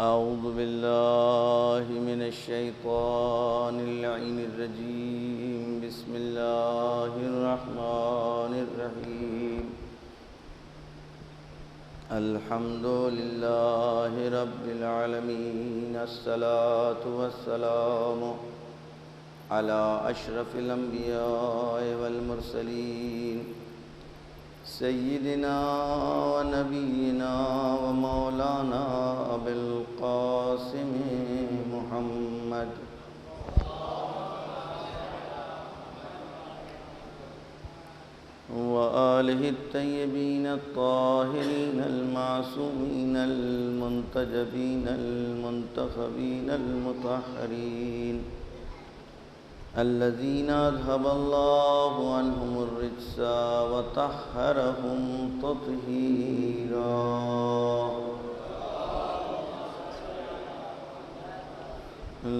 أعوذ بالله من الشيطان اللعين الرجيم بسم الله الرحمن الرحيم الحمد لله رب العالمين الصلاة والسلام على أشرف الأنبياء والمرسلين سيدنا ونبينا ومولانا أبي القاسم محمد وآله الطيبين الطاهرين المعصومين المنتجبين المنتخبين المطهرين الذين أذهب الله عنهم الرجس وطهرهم تطهيرا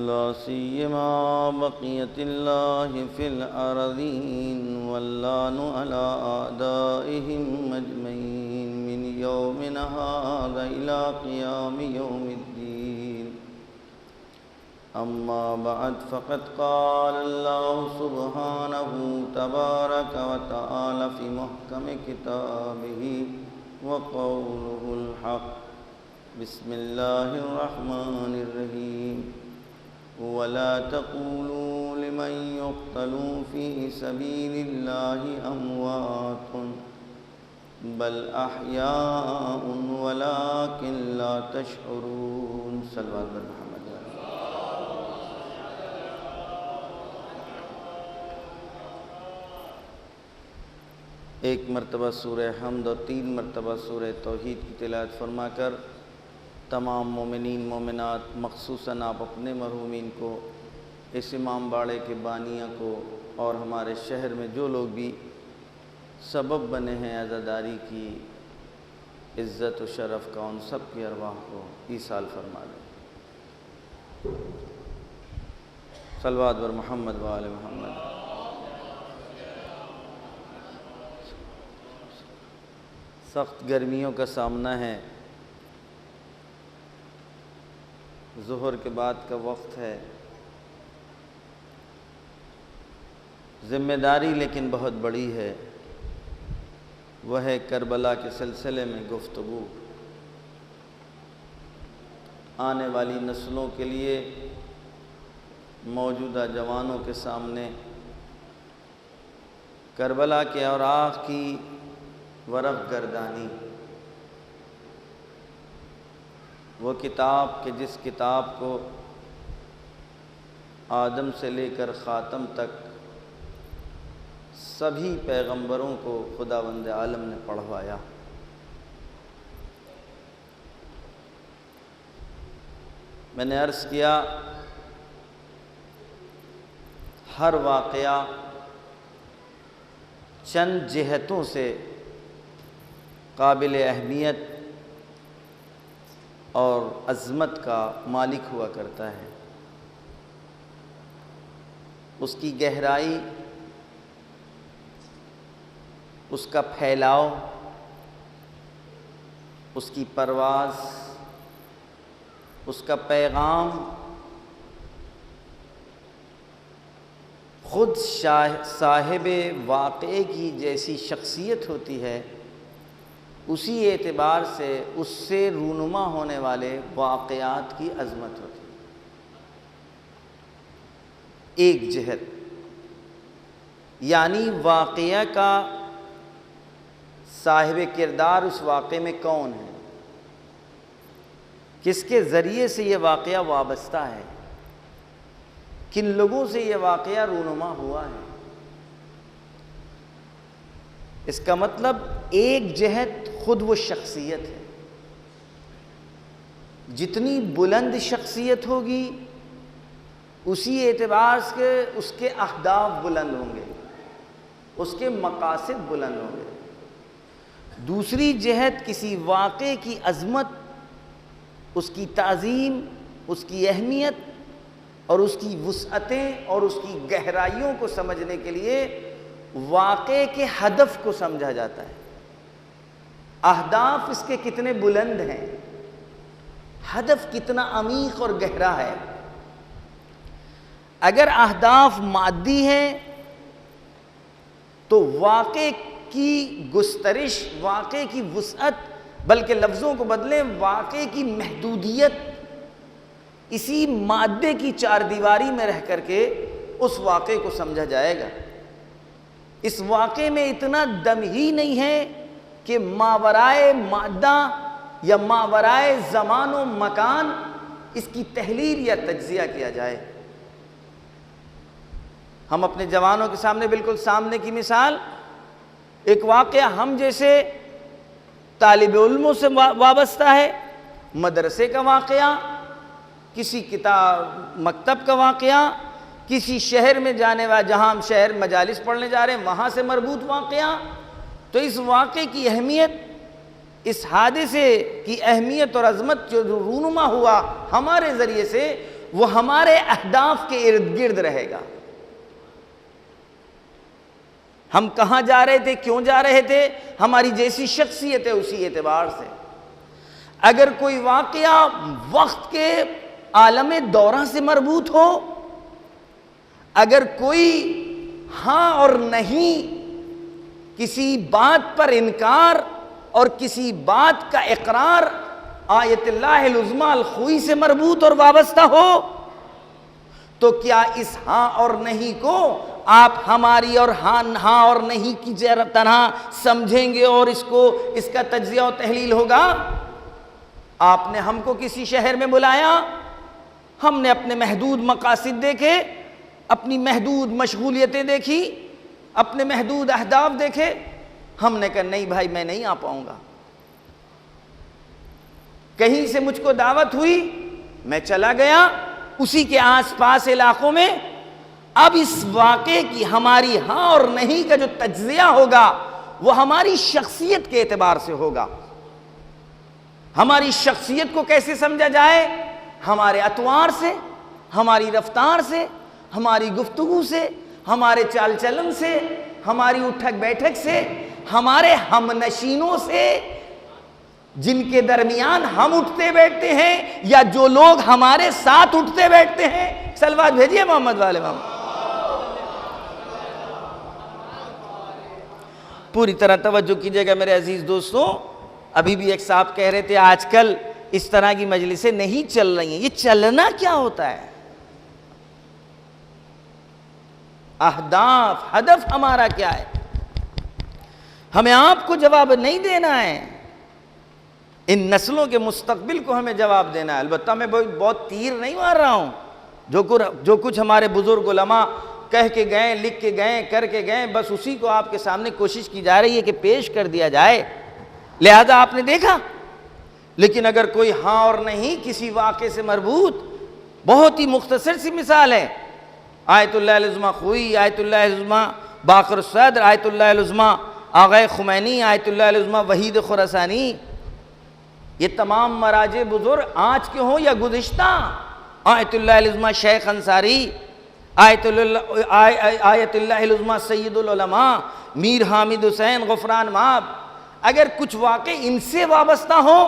لا سيما بقية الله في الأرضين واللعن على أعدائهم أجمعين من يومنا هذا إلى قيام يوم الدين أما بعد فقد قال الله سبحانه تبارك وتعالى في محكم كتابه وقوله الحق بسم الله الرحمن الرحيم ولا تقولوا لمن يقتل في سبيل الله أموات بل أحياء ولكن لا تشعرون صلوات محمد. ایک مرتبہ سورہ حمد اور 3 مرتبہ سورہ توحید کی تلاوت فرما کر تمام مومنین مومنات مخصوصاً آپ اپنے مرحومین کو، اس امام باڑے کے بانیہ کو اور ہمارے شہر میں جو لوگ بھی سبب بنے ہیں عزاداری کی عزت و شرف کا، ان سب کی ارواح کو ایصال فرما دیں. صلوات بر محمد و آل محمد. سخت گرمیوں کا سامنا ہے، ظہر کے بعد کا وقت ہے، ذمہ داری لیکن بہت بڑی ہے، وہ ہے کربلا کے سلسلے میں گفتگو. آنے والی نسلوں کے لیے، موجودہ جوانوں کے سامنے کربلا کے اوراق کی ورق گردانی، وہ کتاب کہ جس کتاب کو آدم سے لے کر خاتم تک سبھی پیغمبروں کو خداوند عالم نے پڑھوایا. میں نے عرض کیا، ہر واقعہ چند جہتوں سے قابل اہمیت اور عظمت کا مالک ہوا کرتا ہے. اس کی گہرائی، اس کا پھیلاؤ، اس کی پرواز، اس کا پیغام خود صاحب واقعے کی جیسی شخصیت ہوتی ہے، اسی اعتبار سے اس سے رونما ہونے والے واقعات کی عظمت ہوتی ہے. ایک جہت یعنی واقعہ کا صاحب کردار اس واقعے میں کون ہے، کس کے ذریعے سے یہ واقعہ وابستہ ہے، کن لوگوں سے یہ واقعہ رونما ہوا ہے. اس کا مطلب ایک جہت خود وہ شخصیت ہے. جتنی بلند شخصیت ہوگی اسی اعتبار سے اس کے اہداف بلند ہوں گے، اس کے مقاصد بلند ہوں گے. دوسری جہت کسی واقعے کی عظمت، اس کی تعظیم، اس کی اہمیت اور اس کی وسعتیں اور اس کی گہرائیوں کو سمجھنے کے لیے واقعے کے ہدف کو سمجھا جاتا ہے. اہداف اس کے کتنے بلند ہیں، ہدف کتنا عمیق اور گہرا ہے۔ اگر اہداف مادی ہیں تو واقع کی گسترش، واقع کی وسعت، بلکہ لفظوں کو بدلیں، واقع کی محدودیت اسی مادے کی چار دیواری میں رہ کر کے اس واقعے کو سمجھا جائے گا۔ اس واقعے میں اتنا دم ہی نہیں ہے کہ ماورائے مادہ یا ماورائے زمان و مکان اس کی تحلیل یا تجزیہ کیا جائے۔ ہم اپنے جوانوں کے سامنے، بالکل سامنے کی مثال، ایک واقعہ ہم جیسے طالب علموں سے وابستہ ہے، مدرسے کا واقعہ، کسی کتاب مکتب کا واقعہ، کسی شہر میں جانے والا، جہاں ہم شہر مجالس پڑھنے جا رہے ہیں وہاں سے مربوط واقعہ، تو اس واقعے کی اہمیت، اس حادثے کی اہمیت اور عظمت جو رونما ہوا ہمارے ذریعے سے، وہ ہمارے اہداف کے ارد گرد رہے گا۔ ہم کہاں جا رہے تھے، کیوں جا رہے تھے، ہماری جیسی شخصیت ہے اسی اعتبار سے۔ اگر کوئی واقعہ وقت کے عالم دورہ سے مربوط ہو، اگر کوئی ہاں اور نہیں، کسی بات پر انکار اور کسی بات کا اقرار آیت اللہ العظمیٰ الخوئی سے مربوط اور وابستہ ہو، تو کیا اس ہاں اور نہیں کو آپ ہماری اور ہاں اور نہیں کی طرح سمجھیں گے اور اس کا تجزیہ و تحلیل ہوگا؟ آپ نے ہم کو کسی شہر میں بلایا، ہم نے اپنے محدود مقاصد دیکھے، اپنی محدود مشغولیتیں دیکھی، اپنے محدود اہداف دیکھے، ہم نے کہا نہیں بھائی میں نہیں آ پاؤں گا۔ کہیں سے مجھ کو دعوت ہوئی، میں چلا گیا اسی کے آس پاس علاقوں میں۔ اب اس واقعے کی ہماری ہاں اور نہیں کا جو تجزیہ ہوگا وہ ہماری شخصیت کے اعتبار سے ہوگا۔ ہماری شخصیت کو کیسے سمجھا جائے؟ ہمارے اطوار سے، ہماری رفتار سے، ہماری گفتگو سے، ہمارے چال چلن سے، ہماری اٹھک بیٹھک سے، ہمارے ہم نشینوں سے، جن کے درمیان ہم اٹھتے بیٹھتے ہیں یا جو لوگ ہمارے ساتھ اٹھتے بیٹھتے ہیں۔ سلوات بھیجیے محمد والے محمد۔ پوری طرح توجہ کیجئے گا میرے عزیز دوستوں۔ ابھی بھی ایک صاحب کہہ رہے تھے آج کل اس طرح کی مجلسیں نہیں چل رہی ہیں۔ یہ چلنا کیا ہوتا ہے؟ اہداف، ہدف ہمارا کیا ہے؟ ہمیں آپ کو جواب نہیں دینا ہے، ان نسلوں کے مستقبل کو ہمیں جواب دینا ہے۔ البتہ میں بہت تیر نہیں مار رہا ہوں، جو کچھ ہمارے بزرگ علماء کہہ کے گئے، لکھ کے گئے، کر کے گئے، بس اسی کو آپ کے سامنے کوشش کی جا رہی ہے کہ پیش کر دیا جائے۔ لہذا آپ نے دیکھا، لیکن اگر کوئی ہاں اور نہیں کسی واقعے سے مربوط، بہت ہی مختصر سی مثال ہے، آیت اللہ العظمیٰ خوئی، آیت اللہ العظمیٰ باقر الصدر، آیت اللہ العظمیٰ آغا خمینی، آیت اللہ العظمیٰ وحید خراسانی، یہ تمام مراجع بزرگ آج کے ہوں یا گزشتہ، آیت اللہ العظمیٰ شیخ انصاری، آیت اللہ العظمیٰ سید العلماء میر حامد حسین غفران مآب، اگر کچھ واقع ان سے وابستہ ہو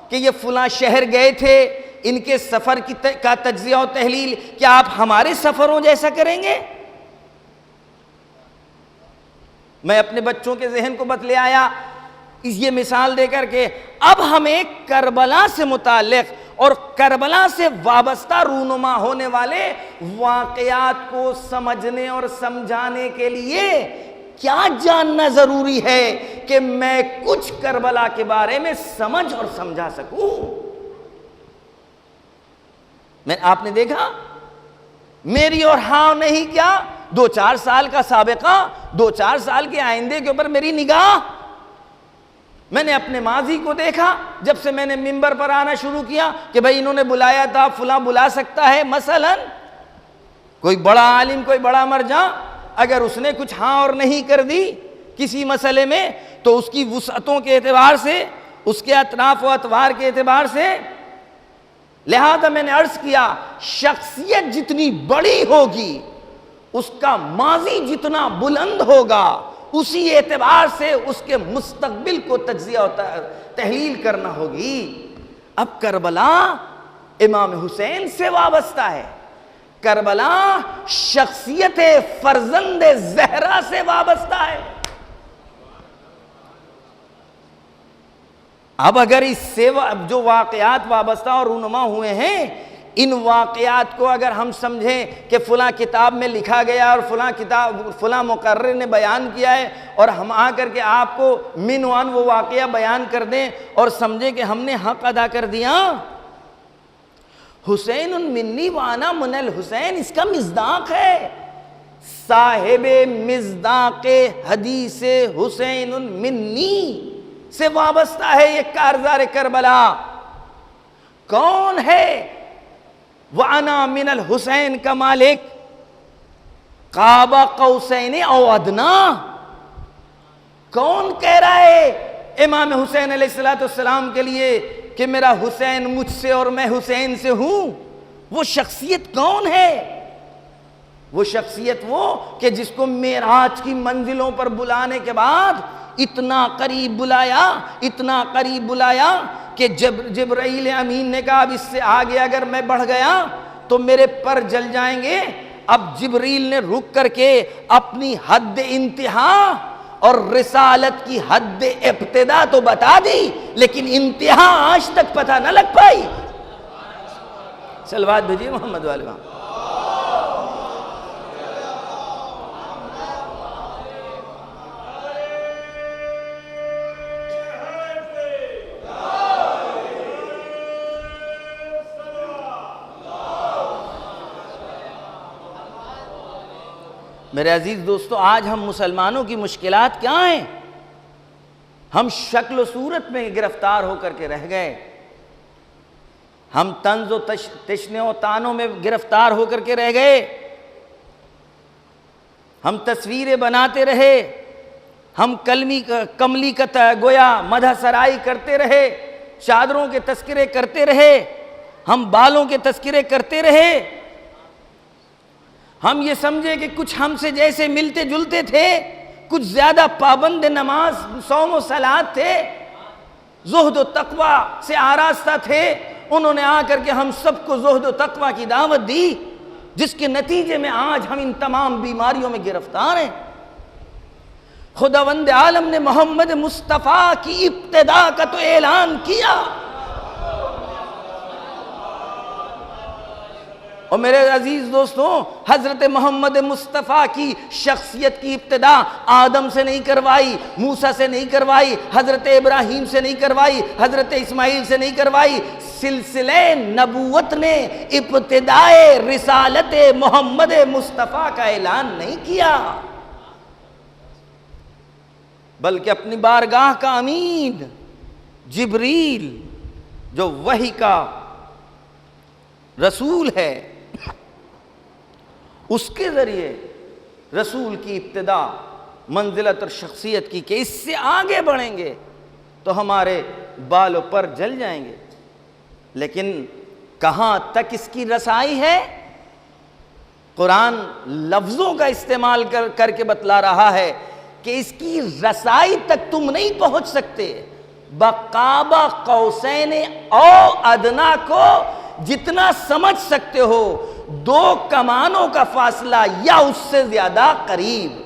کہ یہ فلاں شہر گئے تھے، ان کے سفر کا تجزیہ و تحلیل، کیا آپ ہمارے سفروں جیسا کریں گے؟ میں اپنے بچوں کے ذہن کو بتلے آیا یہ مثال دے کر کے، اب ہمیں کربلا سے متعلق اور کربلا سے وابستہ رونما ہونے والے واقعات کو سمجھنے اور سمجھانے کے لیے کیا جاننا ضروری ہے کہ میں کچھ کربلا کے بارے میں سمجھ اور سمجھا سکوں۔ آپ نے دیکھا میری اور ہاں نہیں کیا 2-4 سال کا سابقہ، 2-4 سال کے آئندے کے اوپر میری نگاہ، میں نے اپنے ماضی کو دیکھا جب سے میں نے منبر پر آنا شروع کیا کہ بھئی انہوں نے بلایا تھا، فلاں بلا سکتا ہے، مثلا کوئی بڑا عالم، کوئی بڑا مرجع، اگر اس نے کچھ ہاں اور نہیں کر دی کسی مسئلے میں تو اس کی وسعتوں کے اعتبار سے، اس کے اطراف و اطوار کے اعتبار سے، لہذا میں نے عرض کیا شخصیت جتنی بڑی ہوگی اس کا ماضی جتنا بلند ہوگا، اسی اعتبار سے اس کے مستقبل کو تجزیہ و تحلیل کرنا ہوگی۔ اب کربلا امام حسین سے وابستہ ہے، کربلا شخصیت فرزند زہرا سے وابستہ ہے۔ اب اگر اس سے جو واقعات وابستہ اور رونما ہوئے ہیں، ان واقعات کو اگر ہم سمجھیں کہ فلاں کتاب میں لکھا گیا اور فلاں مقرر نے بیان کیا ہے، اور ہم آ کر کے آپ کو من وان وہ واقعہ بیان کر دیں اور سمجھیں کہ ہم نے حق ادا کر دیا، حسین منی وانا من الحسین اس کا مصداق ہے، صاحب مصداق حدیث حسین منی سے وابستہ ہے یہ کارزار کربلا۔ کون ہے وَأَنَا مِنَ الْحُسَيْن کا مالک؟ قَابَ قَوْسَيْنِ اَوْ أَدْنَىٰ۔ کون کہہ رہا ہے امام حسین علیہ السلام کے لیے کہ میرا حسین مجھ سے اور میں حسین سے ہوں؟ وہ شخصیت کون ہے؟ وہ شخصیت وہ کہ جس کو معراج کی منزلوں پر بلانے کے بعد اتنا قریب بلایا کہ جبرائیل امین نے کہا اب اس سے آگے اگر میں بڑھ گیا تو میرے پر جل جائیں گے۔ اب جبریل نے رک کر کے اپنی حد انتہا اور رسالت کی حد ابتدا تو بتا دی، لیکن انتہا آج تک پتہ نہ لگ پائی۔ صلوات بھیجیے محمد والے وہاں۔ میرے عزیز دوستو، آج ہم مسلمانوں کی مشکلات کیا ہیں؟ ہم شکل و صورت میں گرفتار ہو کر کے رہ گئے، ہم طنز و تشنے و طعنوں میں گرفتار ہو کر کے رہ گئے، ہم تصویریں بناتے رہے، ہم کملی کا گویا مدح سرائی کرتے رہے، چادروں کے تذکرے کرتے رہے، ہم بالوں کے تذکرے کرتے رہے، ہم یہ سمجھے کہ کچھ ہم سے جیسے ملتے جلتے تھے، کچھ زیادہ پابند نماز صوم و صلات تھے، زہد و تقوی سے آراستہ تھے، انہوں نے آ کر کے ہم سب کو زہد و تقوی کی دعوت دی، جس کے نتیجے میں آج ہم ان تمام بیماریوں میں گرفتار ہیں۔ خداوند عالم نے محمد مصطفیٰ کی ابتدا کا تو اعلان کیا، اور میرے عزیز دوستوں، حضرت محمد مصطفیٰ کی شخصیت کی ابتدا آدم سے نہیں کروائی، موسیٰ سے نہیں کروائی، حضرت ابراہیم سے نہیں کروائی، حضرت اسماعیل سے نہیں کروائی، سلسلہ نبوت نے ابتدائے رسالت محمد مصطفیٰ کا اعلان نہیں کیا، بلکہ اپنی بارگاہ کا امین جبریل جو وحی کا رسول ہے، اس کے ذریعے رسول کی ابتدا منزلت اور شخصیت کی کہ اس سے آگے بڑھیں گے تو ہمارے بالوں پر جل جائیں گے، لیکن کہاں تک اس کی رسائی ہے؟ قرآن لفظوں کا استعمال کر کے بتلا رہا ہے کہ اس کی رسائی تک تم نہیں پہنچ سکتے۔ بقاب قوسین او ادنا کو جتنا سمجھ سکتے ہو، دو کمانوں کا فاصلہ یا اس سے زیادہ قریب،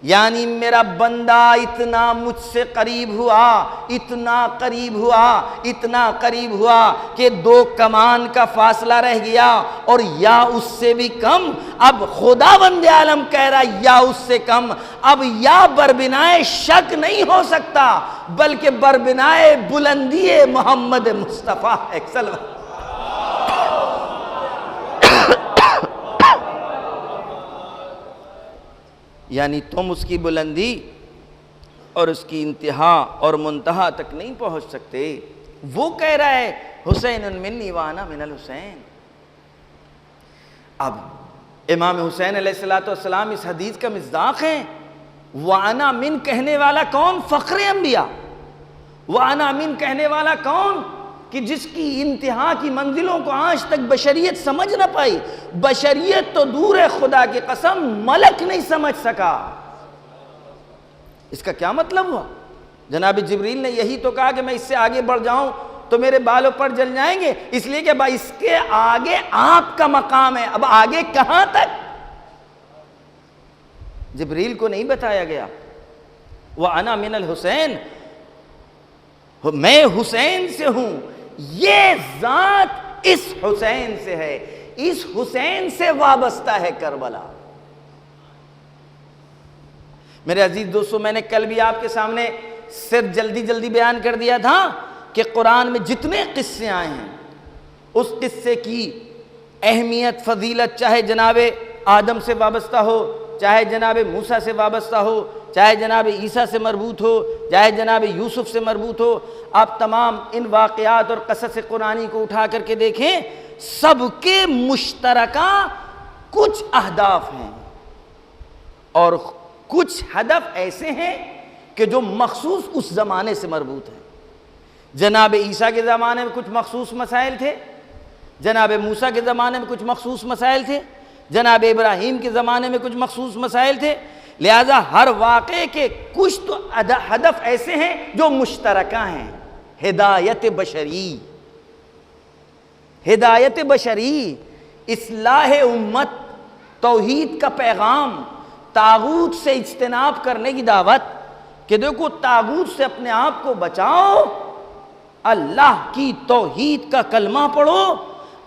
یعنی میرا بندہ اتنا مجھ سے قریب ہوا، اتنا قریب ہوا، اتنا قریب ہوا کہ دو کمان کا فاصلہ رہ گیا، اور یا اس سے بھی کم۔ اب خداوند عالم کہہ رہا یا اس سے کم، اب یا بربنائے شک نہیں ہو سکتا، بلکہ بربنائے بلندی محمد مصطفیٰ ایکسل۔ یعنی تم اس کی بلندی اور اس کی انتہا اور منتہا تک نہیں پہنچ سکتے۔ وہ کہہ رہا ہے حسین منی وانا من الحسین۔ اب امام حسین علیہ السلام اس حدیث کا مصداق ہیں۔ وانا من کہنے والا کون؟ فخر انبیاء۔ وانا من کہنے والا کون؟ کہ جس کی انتہا کی منزلوں کو آج تک بشریت سمجھ نہ پائی، بشریت تو دور ہے، خدا کی قسم ملک نہیں سمجھ سکا۔ اس کا کیا مطلب ہوا؟ جناب جبریل نے یہی تو کہا کہ میں اس سے آگے بڑھ جاؤں تو میرے بالوں پر جل جائیں گے، اس لیے کہ بھائی اس کے آگے آپ کا مقام ہے، اب آگے کہاں تک؟ جبریل کو نہیں بتایا گیا وَأَنَا مِنَ الْحُسَيْن، میں حسین سے ہوں، یہ ذات اس حسین سے ہے، اس حسین سے وابستہ ہے کربلا۔ میرے عزیز دوستو، میں نے کل بھی آپ کے سامنے صرف جلدی بیان کر دیا تھا کہ قرآن میں جتنے قصے آئے ہیں اس قصے کی اہمیت، فضیلت، چاہے جناب آدم سے وابستہ ہو، چاہے جناب موسیٰ سے وابستہ ہو، چاہے جناب عیسیٰ سے مربوط ہو، چاہے جناب یوسف سے مربوط ہو، آپ تمام ان واقعات اور قصص قرآنی کو اٹھا کر کے دیکھیں، سب کے مشترکہ کچھ اہداف ہیں اور کچھ ہدف ایسے ہیں کہ جو مخصوص اس زمانے سے مربوط ہیں۔ جناب عیسیٰ کے زمانے میں کچھ مخصوص مسائل تھے، جناب موسیٰ کے زمانے میں کچھ مخصوص مسائل تھے، جناب ابراہیم کے زمانے میں کچھ مخصوص مسائل تھے، لہذا ہر واقعے کے کچھ تو ہدف ایسے ہیں جو مشترکہ ہیں۔ ہدایت بشری، ہدایت بشری، اصلاح امت، توحید کا پیغام، طاغوت سے اجتناب کرنے کی دعوت کہ دیکھو طاغوت سے اپنے آپ کو بچاؤ، اللہ کی توحید کا کلمہ پڑھو،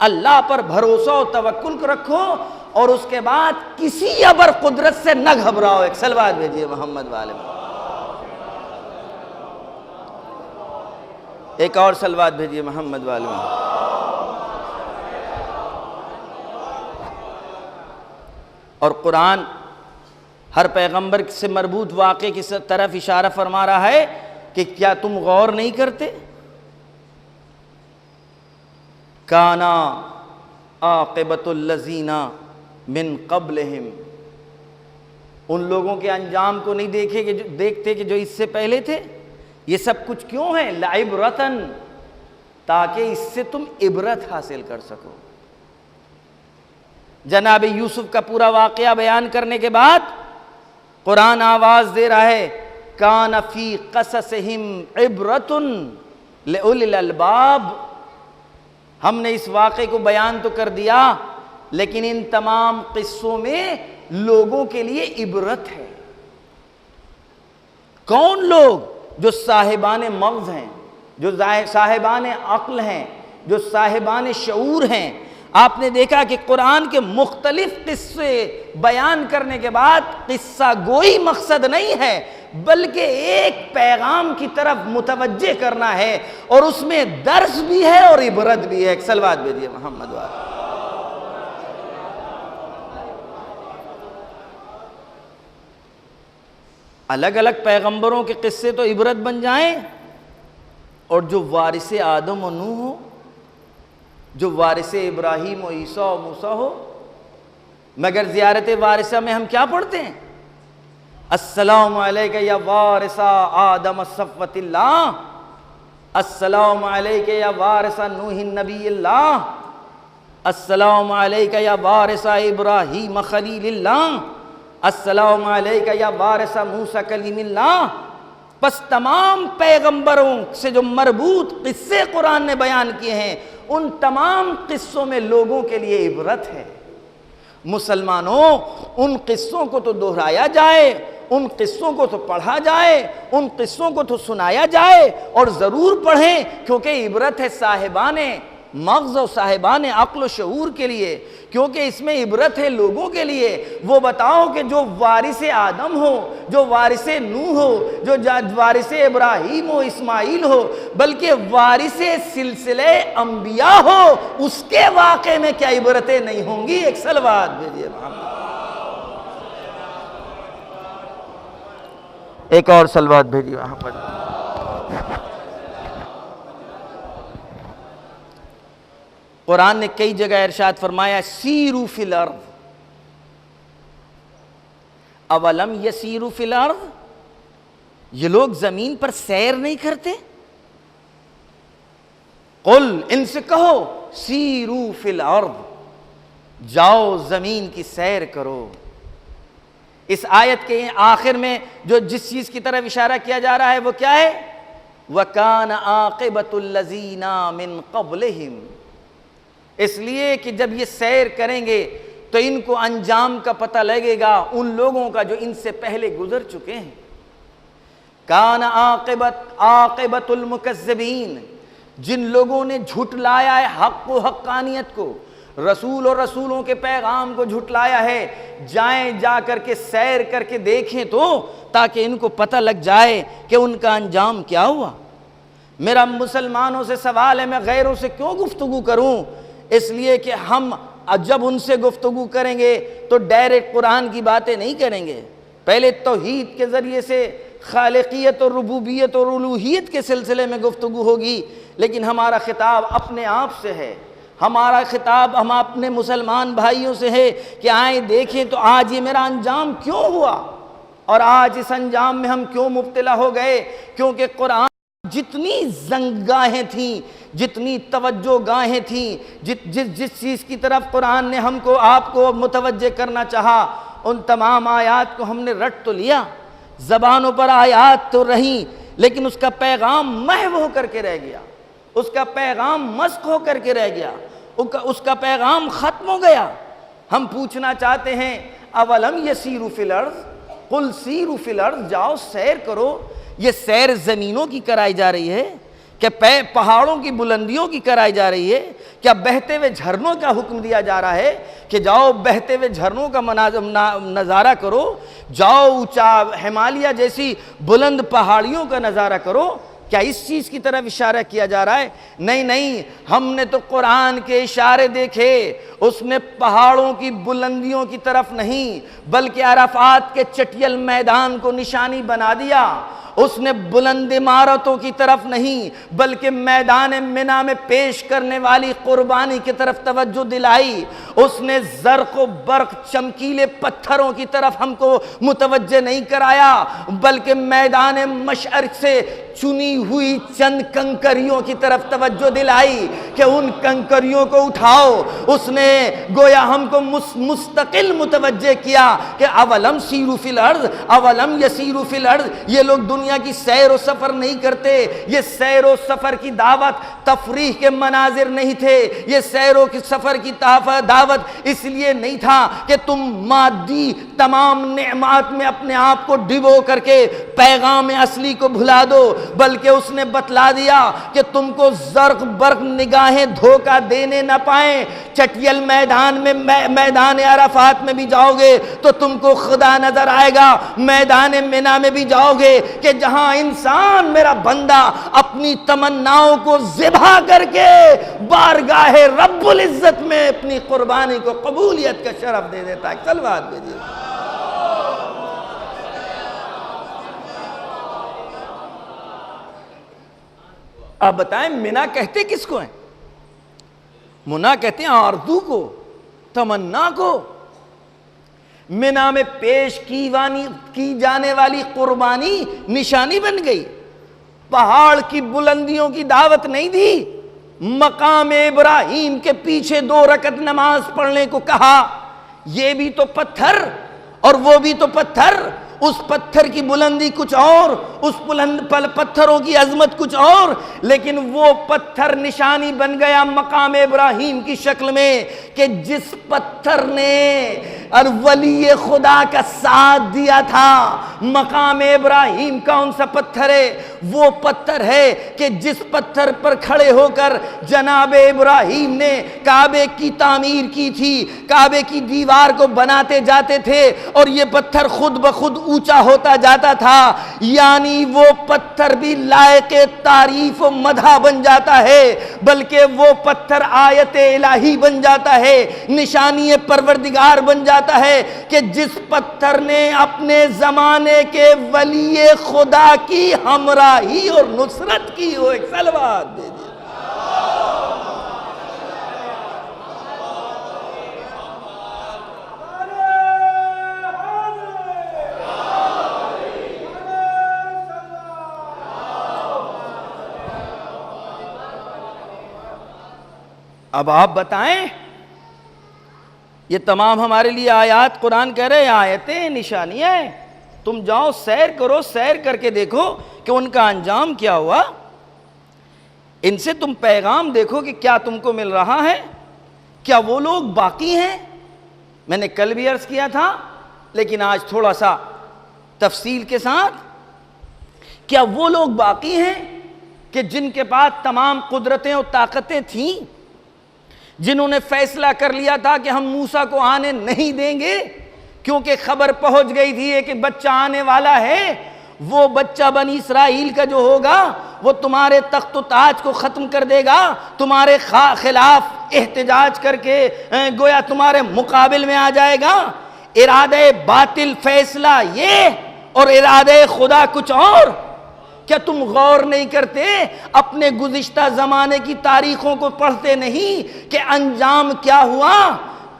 اللہ پر بھروسہ و توکل رکھو، اور اس کے بعد کسی ابر قدرت سے نہ گھبراؤ۔ ایک صلوات بھیجیے محمد والے میں، ایک اور صلوات بھیجیے محمد والے میں۔ اور قرآن ہر پیغمبر سے مربوط واقعے کی طرف اشارہ فرما رہا ہے کہ کیا تم غور نہیں کرتے؟ کانا عاقبۃ الذین من قبلہم، ان لوگوں کے انجام کو نہیں دیکھتے کہ جو اس سے پہلے تھے۔ یہ سب کچھ کیوں ہے؟ لعبرتن، تاکہ اس سے تم عبرت حاصل کر سکو۔ جناب یوسف کا پورا واقعہ بیان کرنے کے بعد قرآن آواز دے رہا ہے کان فی قصصہم عبرۃ لأولی الالباب، ہم نے اس واقعے کو بیان تو کر دیا لیکن ان تمام قصوں میں لوگوں کے لیے عبرت ہے۔ کون لوگ؟ جو صاحبان مغز ہیں، جو صاحبان عقل ہیں، جو صاحبان شعور ہیں۔ آپ نے دیکھا کہ قرآن کے مختلف قصے بیان کرنے کے بعد قصہ گوئی مقصد نہیں ہے بلکہ ایک پیغام کی طرف متوجہ کرنا ہے، اور اس میں درس بھی ہے اور عبرت بھی ہے۔ ایک صلوات بھیجیے محمد والے۔ الگ الگ پیغمبروں کے قصے تو عبرت بن جائیں، اور جو وارث آدم و نوح ہو، جو وارث ابراہیم و عیسیٰ و موسیٰ ہو۔ مگر زیارت وارثہ میں ہم کیا پڑھتے ہیں؟ السلام علیکہ یا وارث آدم صفوۃ اللہ، السلام علیکہ یا وارث نوح نبی اللہ، السلام علیکہ یا وارث ابراہیم خلیل اللہ، السلام علیکہ یا وارث موسیٰ کلیم اللہ۔ بس تمام پیغمبروں سے جو مربوط قصے قرآن نے بیان کیے ہیں، ان تمام قصوں میں لوگوں کے لیے عبرت ہے۔ مسلمانوں، ان قصوں کو تو دہرایا جائے، ان قصوں کو تو پڑھا جائے، ان قصوں کو تو سنایا جائے، اور ضرور پڑھیں، کیونکہ عبرت ہے صاحبان مغز و صاحبان عقل و شعور کے لیے، کیونکہ اس میں عبرت ہے لوگوں کے لیے۔ وہ بتاؤ کہ جو وارث آدم ہو، جو وارث نوح ہو، جو وارث ابراہیم و اسماعیل ہو، بلکہ وارث سلسلہ انبیاء ہو، اس کے واقعے میں کیا عبرتیں نہیں ہوں گی؟ ایک صلوات بھیجیے محمد۔ ایک اور صلوات بھیجیے محمد۔ قرآن نے کئی جگہ ارشاد فرمایا سیروا فی الارض، اولم یسیروا فی الارض، یہ لوگ زمین پر سیر نہیں کرتے؟ قل، ان سے کہو سیروا فی الارض، جاؤ زمین کی سیر کرو۔ اس آیت کے آخر میں جو جس چیز کی طرف اشارہ کیا جا رہا ہے وہ کیا ہے؟ وَكَانَ عَاقِبَةُ الَّذِينَ مِن قَبْلِهِمْ، اس لیے کہ جب یہ سیر کریں گے تو ان کو انجام کا پتہ لگے گا ان لوگوں کا جو ان سے پہلے گزر چکے ہیں۔ کان عاقبۃ المکذبین، جن لوگوں نے جھٹلایا ہے حق و حقانیت کو، رسول اور رسولوں کے پیغام کو جھٹلایا ہے، جائیں جا کر کے سیر کر کے دیکھیں تو تاکہ ان کو پتہ لگ جائے کہ ان کا انجام کیا ہوا۔ میرا مسلمانوں سے سوال ہے، میں غیروں سے کیوں گفتگو کروں؟ اس لیے کہ ہم جب ان سے گفتگو کریں گے تو ڈائریکٹ قرآن کی باتیں نہیں کریں گے، پہلے توحید کے ذریعے سے خالقیت اور ربوبیت اور الوہیت کے سلسلے میں گفتگو ہوگی، لیکن ہمارا خطاب اپنے آپ سے ہے، ہمارا خطاب ہم اپنے مسلمان بھائیوں سے ہے کہ آئیں دیکھیں تو آج یہ میرا انجام کیوں ہوا، اور آج اس انجام میں ہم کیوں مبتلا ہو گئے؟ کیونکہ قرآن جتنی زنگاہیں تھیں، جتنی توجہ گاہیں تھیں، جس چیز کی طرف قرآن نے ہم کو آپ کو متوجہ کرنا چاہا، ان تمام آیات کو ہم نے رٹ تو لیا، زبانوں پر آیات تو رہیں، لیکن اس کا پیغام محو ہو کر کے رہ گیا، اس کا پیغام مسخ ہو کر کے رہ گیا، اس کا پیغام ختم ہو گیا۔ ہم پوچھنا چاہتے ہیں اولم یسیروا فی الارض قل سیروا فی الارض، جاؤ سیر کرو۔ یہ سیر زمینوں کی کرائی جا رہی ہے کہ پہاڑوں کی بلندیوں کی کرائی جا رہی ہے؟ کیا بہتے ہوئے جھرنوں کا حکم دیا جا رہا ہے کہ جاؤ بہتے ہوئے جھرنوں کا نظارہ کرو، جاؤ اونچا ہمالیہ جیسی بلند پہاڑیوں کا نظارہ کرو؟ کیا اس چیز کی طرف اشارہ کیا جا رہا ہے؟ نہیں، ہم نے تو قرآن کے اشارے دیکھے، اس نے پہاڑوں کی بلندیوں کی طرف نہیں بلکہ عرفات کے چٹیل میدان کو نشانی بنا دیا، اس نے بلند عمارتوں کی طرف نہیں بلکہ میدان منی میں پیش کرنے والی قربانی کی طرف توجہ دلائی، اس نے زرق و برق چمکیلے پتھروں کی طرف ہم کو متوجہ نہیں کرایا بلکہ میدان مشعر سے چنی ہوئی چند کنکریوں کی طرف توجہ دلائی کہ ان کنکریوں کو اٹھاؤ۔ اس نے گویا ہم کو مستقل متوجہ کیا کہ اولم سیروا فی الارض اولم یسیروا فی الارض، یہ لوگ دنیا کی سیر و سفر نہیں کرتے، یہ سیر و سفر کی دعوت تفریح کے مناظر نہیں تھے، یہ سیر و سفر کی دعوت اس لیے نہیں تھا کہ تم مادی تمام نعمات میں اپنے آپ کو ڈبو کر کے پیغام اصلی کو بھلا دو، بلکہ اس نے بتلا دیا کہ تم کو زرق برق نگاہیں دھوکہ دینے نہ پائیں، چٹیل میدان میں میدان عرفات میں بھی جاؤ گے تو تم کو خدا نظر آئے گا، میدان منی میں بھی جاؤ گے کہ جہاں انسان میرا بندہ اپنی تمناؤں کو ذبح کر کے بارگاہ رب العزت میں اپنی قربانی کو قبولیت کا شرف دے دیتا ہے۔ صلوات بھیجیے۔ آپ بتائیں منی کہتے کس کو ہیں؟ منی کہتے ہیں آرزو کو، تمنا کو۔ منی میں پیش کی جانے والی قربانی نشانی بن گئی، پہاڑ کی بلندیوں کی دعوت نہیں دی، مقام ابراہیم کے پیچھے 2 رکعت نماز پڑھنے کو کہا، یہ بھی تو پتھر اور وہ بھی تو پتھر، اس پتھر کی بلندی کچھ اور، اس پتھروں کی عظمت کچھ اور، لیکن وہ پتھر نشانی بن گیا مقام ابراہیم کی شکل میں کہ جس پتھر نے ولی خدا کا ساتھ دیا تھا۔ مقام ابراہیم کون سا پتھر ہے؟ وہ پتھر ہے کہ جس پتھر پر کھڑے ہو کر جناب ابراہیم نے کعبے کی تعمیر کی تھی، کعبے کی دیوار کو بناتے جاتے تھے اور یہ پتھر خود بخود اونچا ہوتا جاتا تھا، یعنی وہ پتھر بھی لائق تعریف و مدح بن جاتا ہے، بلکہ وہ پتھر آیت الہی بن جاتا ہے، نشانی پروردگار بن جاتا ہے کہ جس پتھر نے اپنے زمانے کے ولی خدا کی ہمراہی اور نصرت کی ہو۔ ایک صلوات دے دیے۔ اب آپ بتائیں، یہ تمام ہمارے لیے آیات قرآن کہہ رہے ہیں آیتیں نشانیاں ہیں، تم جاؤ سیر کرو، سیر کر کے دیکھو کہ ان کا انجام کیا ہوا، ان سے تم پیغام دیکھو کہ کیا تم کو مل رہا ہے، کیا وہ لوگ باقی ہیں؟ میں نے کل بھی عرض کیا تھا لیکن آج تھوڑا سا تفصیل کے ساتھ، کیا وہ لوگ باقی ہیں کہ جن کے پاس تمام قدرتیں اور طاقتیں تھیں، جنہوں نے فیصلہ کر لیا تھا کہ ہم موسیٰ کو آنے نہیں دیں گے کیونکہ خبر پہنچ گئی تھی کہ بچہ آنے والا ہے، وہ بچہ بنی اسرائیل کا جو ہوگا وہ تمہارے تخت و تاج کو ختم کر دے گا، تمہارے خلاف احتجاج کر کے گویا تمہارے مقابل میں آ جائے گا۔ ارادہ باطل فیصلہ یہ اور ارادہ خدا کچھ اور۔ کیا تم غور نہیں کرتے، اپنے گزشتہ زمانے کی تاریخوں کو پڑھتے نہیں کہ انجام کیا ہوا؟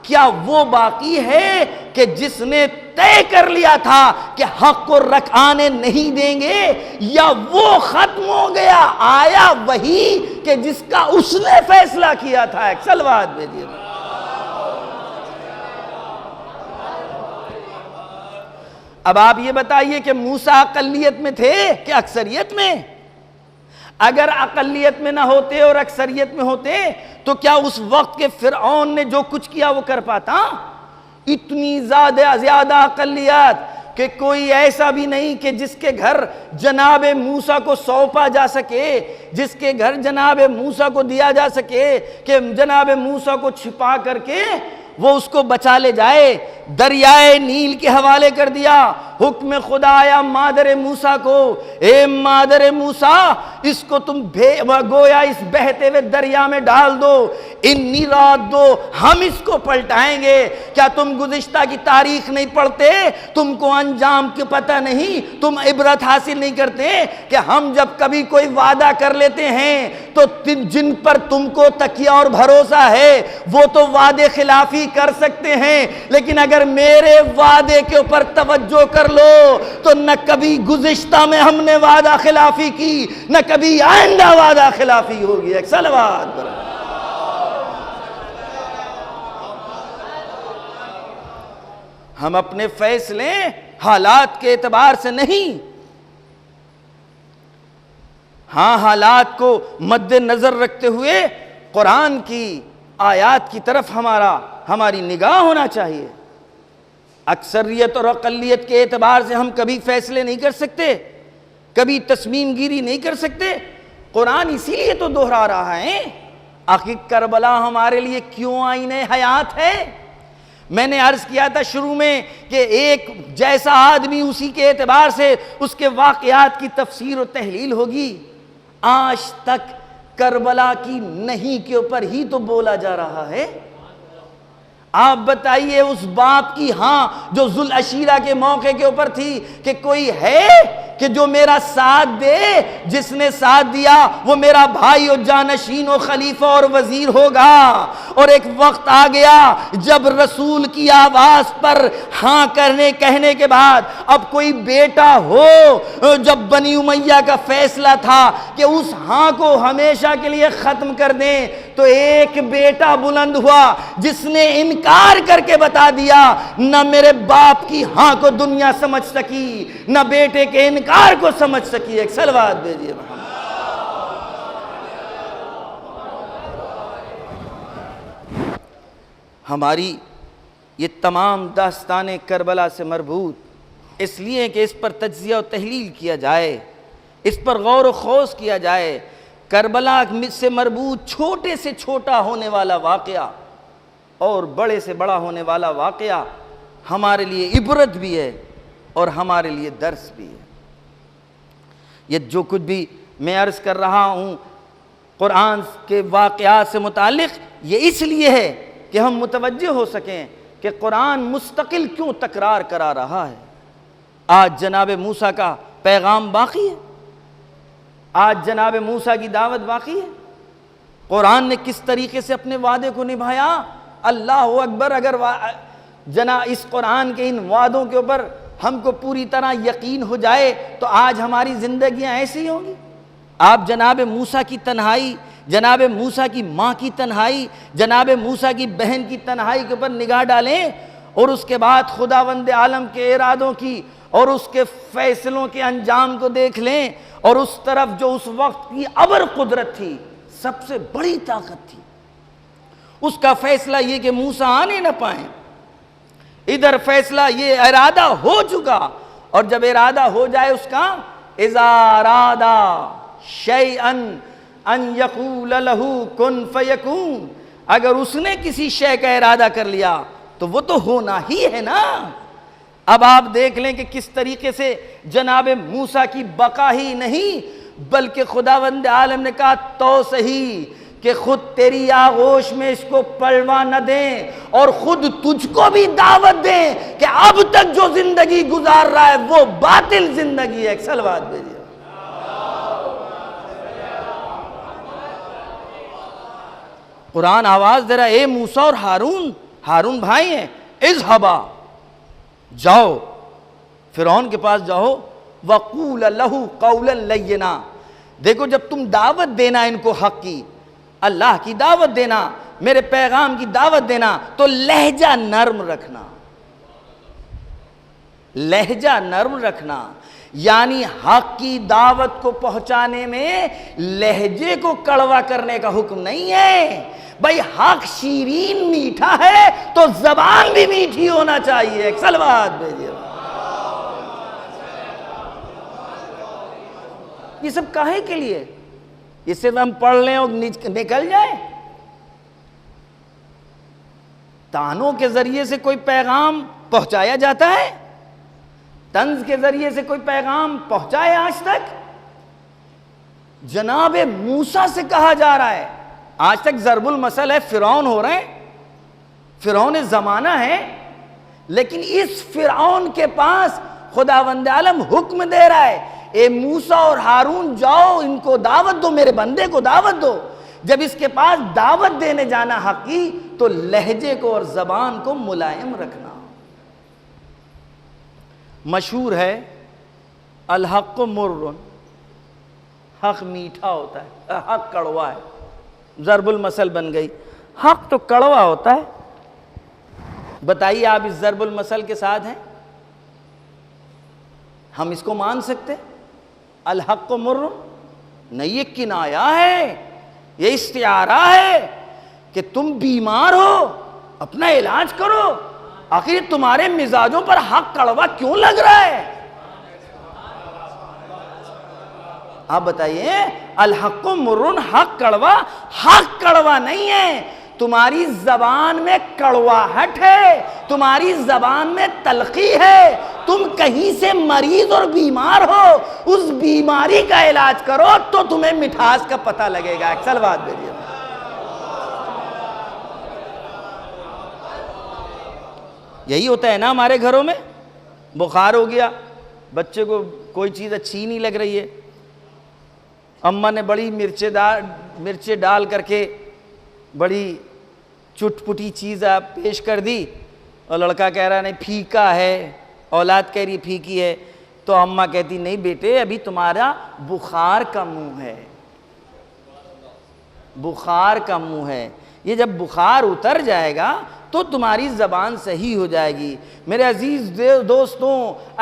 کیا وہ باقی ہے کہ جس نے طے کر لیا تھا کہ حق کو آنے نہیں دیں گے، یا وہ ختم ہو گیا، آیا وہی کہ جس کا اس نے فیصلہ کیا تھا؟ ایک سلوات بھیجیے۔ اب آپ یہ بتائیے کہ موسیٰ اقلیت میں تھے کہ اکثریت میں؟ اگر اقلیت میں نہ ہوتے اور اکثریت میں ہوتے تو کیا اس وقت کے فرعون نے جو کچھ کیا وہ کر پاتا؟ اتنی زیادہ اقلیت کہ کوئی ایسا بھی نہیں کہ جس کے گھر جناب موسیٰ کو سونپا جا سکے، جس کے گھر جناب موسیٰ کو دیا جا سکے کہ جناب موسیٰ کو چھپا کر کے وہ اس کو بچا لے جائے۔ دریائے نیل کے حوالے کر دیا، حکم خدا آیا مادر موسیٰ کو، اے مادر موسیٰ اس کو تم گویا اس بہتے ہوئے دریا میں ڈال دو، انی رات دو، ہم اس کو پلٹائیں گے۔ کیا تم گزشتہ کی تاریخ نہیں پڑھتے؟ تم کو انجام کی پتہ نہیں؟ تم عبرت حاصل نہیں کرتے کہ ہم جب کبھی کوئی وعدہ کر لیتے ہیں تو جن پر تم کو تکیہ اور بھروسہ ہے وہ تو وعدے خلافی کر سکتے ہیں، لیکن اگر میرے وعدے کے اوپر توجہ کر لو تو نہ کبھی گزشتہ میں ہم نے وعدہ خلافی کی، نہ کبھی آئندہ وعدہ خلافی ہوگی۔ ایک صلوات پر ہم اپنے فیصلے حالات کے اعتبار سے نہیں، ہاں حالات کو مد نظر رکھتے ہوئے قرآن کی آیات کی طرف ہماری نگاہ ہونا چاہیے۔ اکثریت اور اقلیت کے اعتبار سے ہم کبھی فیصلے نہیں کر سکتے، کبھی تصمیم گیری نہیں کر سکتے۔ قرآن اسی لیے تو دہرا رہا ہے، آخر کربلا ہمارے لیے کیوں آئین حیات ہے؟ میں نے عرض کیا تھا شروع میں کہ ایک جیسا آدمی اسی کے اعتبار سے اس کے واقعات کی تفسیر و تحلیل ہوگی۔ آج تک کربلا کی نہیں کے اوپر ہی تو بولا جا رہا ہے۔ آپ بتائیے اس باپ کی ہاں جو ذوالعشیرہ کے موقع کے اوپر تھی کہ کوئی ہے کہ جو میرا ساتھ دے، جس نے ساتھ دیا وہ میرا بھائی اور جانشین و خلیفہ اور وزیر ہوگا۔ اور ایک وقت آ گیا جب رسول کی آواز پر ہاں کہنے کے بعد اب کوئی بیٹا ہو، جب بنی امیہ کا فیصلہ تھا کہ اس ہاں کو ہمیشہ کے لیے ختم کر دیں تو ایک بیٹا بلند ہوا جس نے انکار کر کے بتا دیا، نہ میرے باپ کی ہاں کو دنیا سمجھ سکی، نہ بیٹے کے انکار کو سمجھ سکی۔ ایک صلوات بھیجیے محمد۔ ہماری یہ تمام داستانیں کربلا سے مربوط اس لیے کہ اس پر تجزیہ و تحلیل کیا جائے، اس پر غور و خوض کیا جائے۔ کربلا سے مربوط چھوٹے سے چھوٹا ہونے والا واقعہ اور بڑے سے بڑا ہونے والا واقعہ ہمارے لیے عبرت بھی ہے اور ہمارے لیے درس بھی ہے۔ یہ جو کچھ بھی میں عرض کر رہا ہوں قرآن کے واقعات سے متعلق، یہ اس لیے ہے کہ ہم متوجہ ہو سکیں کہ قرآن مستقل کیوں تکرار کرا رہا ہے۔ آج جناب موسیٰ کا پیغام باقی ہے، آج جناب موسیٰ کی دعوت باقی ہے۔ قرآن نے کس طریقے سے اپنے وعدے کو نبھایا، اللہ اکبر۔ اگر اس قرآن کے ان وعدوں کے اوپر ہم کو پوری طرح یقین ہو جائے تو آج ہماری زندگیاں ایسی ہوں گی۔ آپ جناب موسیٰ کی تنہائی، جناب موسیٰ کی ماں کی تنہائی، جناب موسیٰ کی بہن کی تنہائی کے اوپر نگاہ ڈالیں اور اس کے بعد خداوند عالم کے ارادوں کی اور اس کے فیصلوں کے انجام کو دیکھ لیں، اور اس طرف جو اس وقت کی ابر قدرت تھی، سب سے بڑی طاقت تھی، اس کا فیصلہ یہ کہ موسیٰ آنے نہ پائیں، ادھر فیصلہ یہ ارادہ ہو چکا، اور جب ارادہ ہو جائے اس کا، اذا ارادہ شیئا ان یقول لہ کن فیکون، اگر اس نے کسی شے کا ارادہ کر لیا تو وہ تو ہونا ہی ہے نا۔ اب آپ دیکھ لیں کہ کس طریقے سے جناب موسیٰ کی بقا ہی نہیں بلکہ خداوند عالم نے کہا تو صحیح کہ خود تیری آغوش میں اس کو پلوا نہ دیں، اور خود تجھ کو بھی دعوت دیں کہ اب تک جو زندگی گزار رہا ہے وہ باطل زندگی ہے۔ ایک صلوات بھیجیے۔ قرآن آواز دے رہا ہے، اے موسیٰ اور ہارون بھائی ہیں، اذھبا، جاؤ فرعون کے پاس جاؤ، وقول لہ قولا لینا، دیکھو جب تم دعوت دینا ان کو حق کی، اللہ کی دعوت دینا، میرے پیغام کی دعوت دینا، تو لہجہ نرم رکھنا، لہجہ نرم رکھنا، یعنی حق کی دعوت کو پہنچانے میں لہجے کو کڑوا کرنے کا حکم نہیں ہے۔ بھائی حق شیرین میٹھا ہے تو زبان بھی میٹھی ہونا چاہیے۔ ایک صلوات بھیجیے۔ یہ سب کاہے کے لیے؟ یہ صرف ہم پڑھ لیں اور نکل جائیں؟ تانوں کے ذریعے سے کوئی پیغام پہنچایا جاتا ہے؟ طنز کے ذریعے سے کوئی پیغام پہنچائے آج تک؟ جناب موسیٰ سے کہا جا رہا ہے، آج تک ضرب المثل ہے، فرعون ہو رہے ہیں، فرعون زمانہ ہے، لیکن اس فرعون کے پاس خداوند عالم حکم دے رہا ہے، اے موسیٰ اور ہارون جاؤ ان کو دعوت دو، میرے بندے کو دعوت دو۔ جب اس کے پاس دعوت دینے جانا حق کی تو لہجے کو اور زبان کو ملائم رکھنا۔ مشہور ہے الحق مر، حق میٹھا ہوتا ہے، حق کڑوا ہے، ضرب المثل بن گئی، حق تو کڑوا ہوتا ہے۔ بتائیے آپ اس ضرب المثل کے ساتھ ہیں؟ ہم اس کو مان سکتے؟ الحق مر نہیں، یہ کنایا ہے، یہ استعارہ ہے کہ تم بیمار ہو اپنا علاج کرو، آخر تمہارے مزاجوں پر حق کڑوا کیوں لگ رہا ہے؟ آپ بتائیے، الحق مر، حق کڑوا، حق کڑوا نہیں ہے، تمہاری زبان میں کڑواہٹ ہے، تمہاری زبان میں تلخی ہے، تم کہیں سے مریض اور بیمار ہو، اس بیماری کا علاج کرو تو تمہیں مٹھاس کا پتہ لگے گا۔ ایک صلوات بھیجیے۔ یہی ہوتا ہے نا ہمارے گھروں میں، بخار ہو گیا، بچے کو کوئی چیز اچھی نہیں لگ رہی ہے، اماں نے بڑی مرچیں ڈال کر کے بڑی چٹ پٹی چیز پیش کر دی، اور لڑکا کہہ رہا نہیں پھیکا ہے، اولاد کہہ رہی پھیکی ہے، تو اماں کہتی نہیں بیٹے ابھی تمہارا بخار کا منہ ہے، بخار کا منہ ہے، یہ جب بخار اتر جائے گا تو تمہاری زبان صحیح ہو جائے گی۔ میرے عزیز دوستوں،